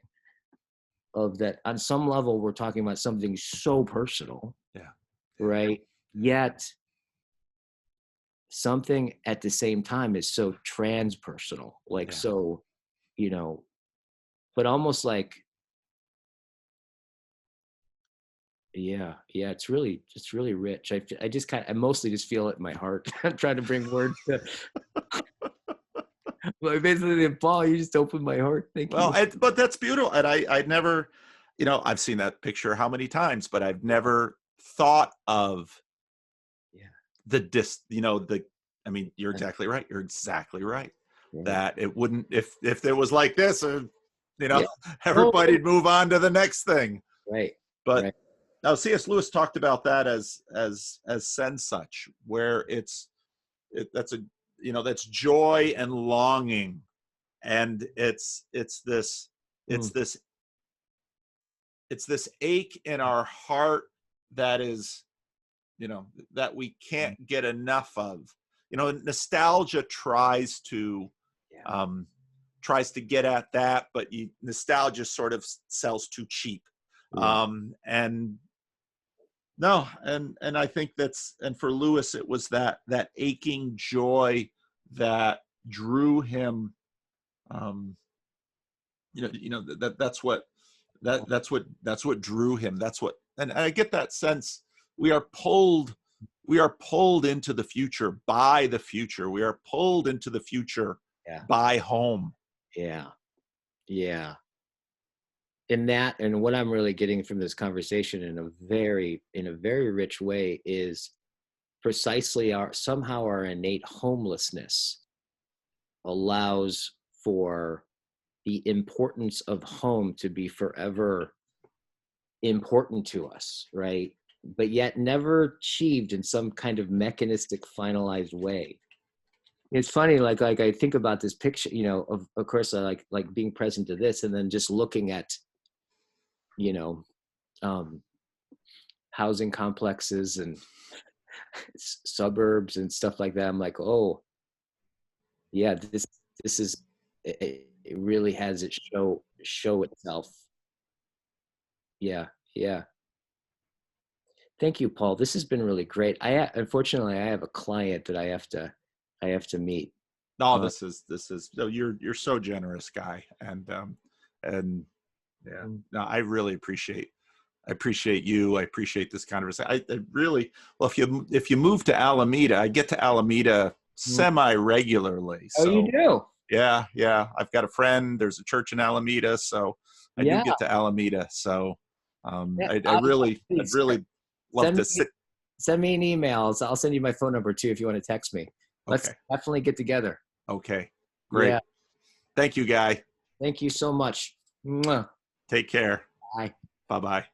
of that on some level we're talking about something so personal, Yeah. right? Yet something at the same time is so transpersonal, like Yeah. so, but almost like, yeah, it's really rich. I just I mostly just feel it in my heart. I'm trying to bring words to, but basically, Paul, you just opened my heart. Thank Well, you. but that's beautiful. And I'd never, I've seen that picture how many times, but I've never thought of Yeah. I mean, you're exactly right. You're exactly right. Yeah. That it wouldn't, if it was like this, Yeah. everybody'd move on to the next thing. Right. But Right. now C.S. Lewis talked about that as Sengstock, where that's joy and longing. And it's this Mm. ache in our heart that is, that we can't get enough of. Nostalgia tries to Yeah. get at that, but nostalgia sort of sells too cheap. Yeah. And no, and I think and for Lewis, it was that aching joy that drew him. That's what drew him. And I get that sense. We are pulled into the future by the future. We are pulled into the future Yeah. by home. Yeah. Yeah. And what I'm really getting from this conversation in a very rich way is precisely somehow our innate homelessness allows for the importance of home to be forever important to us, right? But yet never achieved in some kind of mechanistic finalized way. It's funny, like I think about this picture, of course I like being present to this, and then just looking at, um, housing complexes and suburbs and stuff like that. I'm like, oh, yeah, this is it really has it show itself. Yeah, yeah. Thank you, Paul. This has been really great. Unfortunately I have a client that I have to meet. No, Uh, this is no, you're so generous, Guy. And yeah, no, I really appreciate you. I appreciate this conversation. I really, well, if you move to Alameda, I get to Alameda semi regularly. oh, you So do? yeah, I've got a friend. There's a church in Alameda, so I do Yeah. get to Alameda. So Yeah. I'd Please really love to sit. send me an email. I'll send you my phone number too if you want to text me. Let's Okay. definitely get together. Okay. Great. Yeah. Thank you, Guy. Thank you so much. Mwah. Take care. Bye. Bye-bye.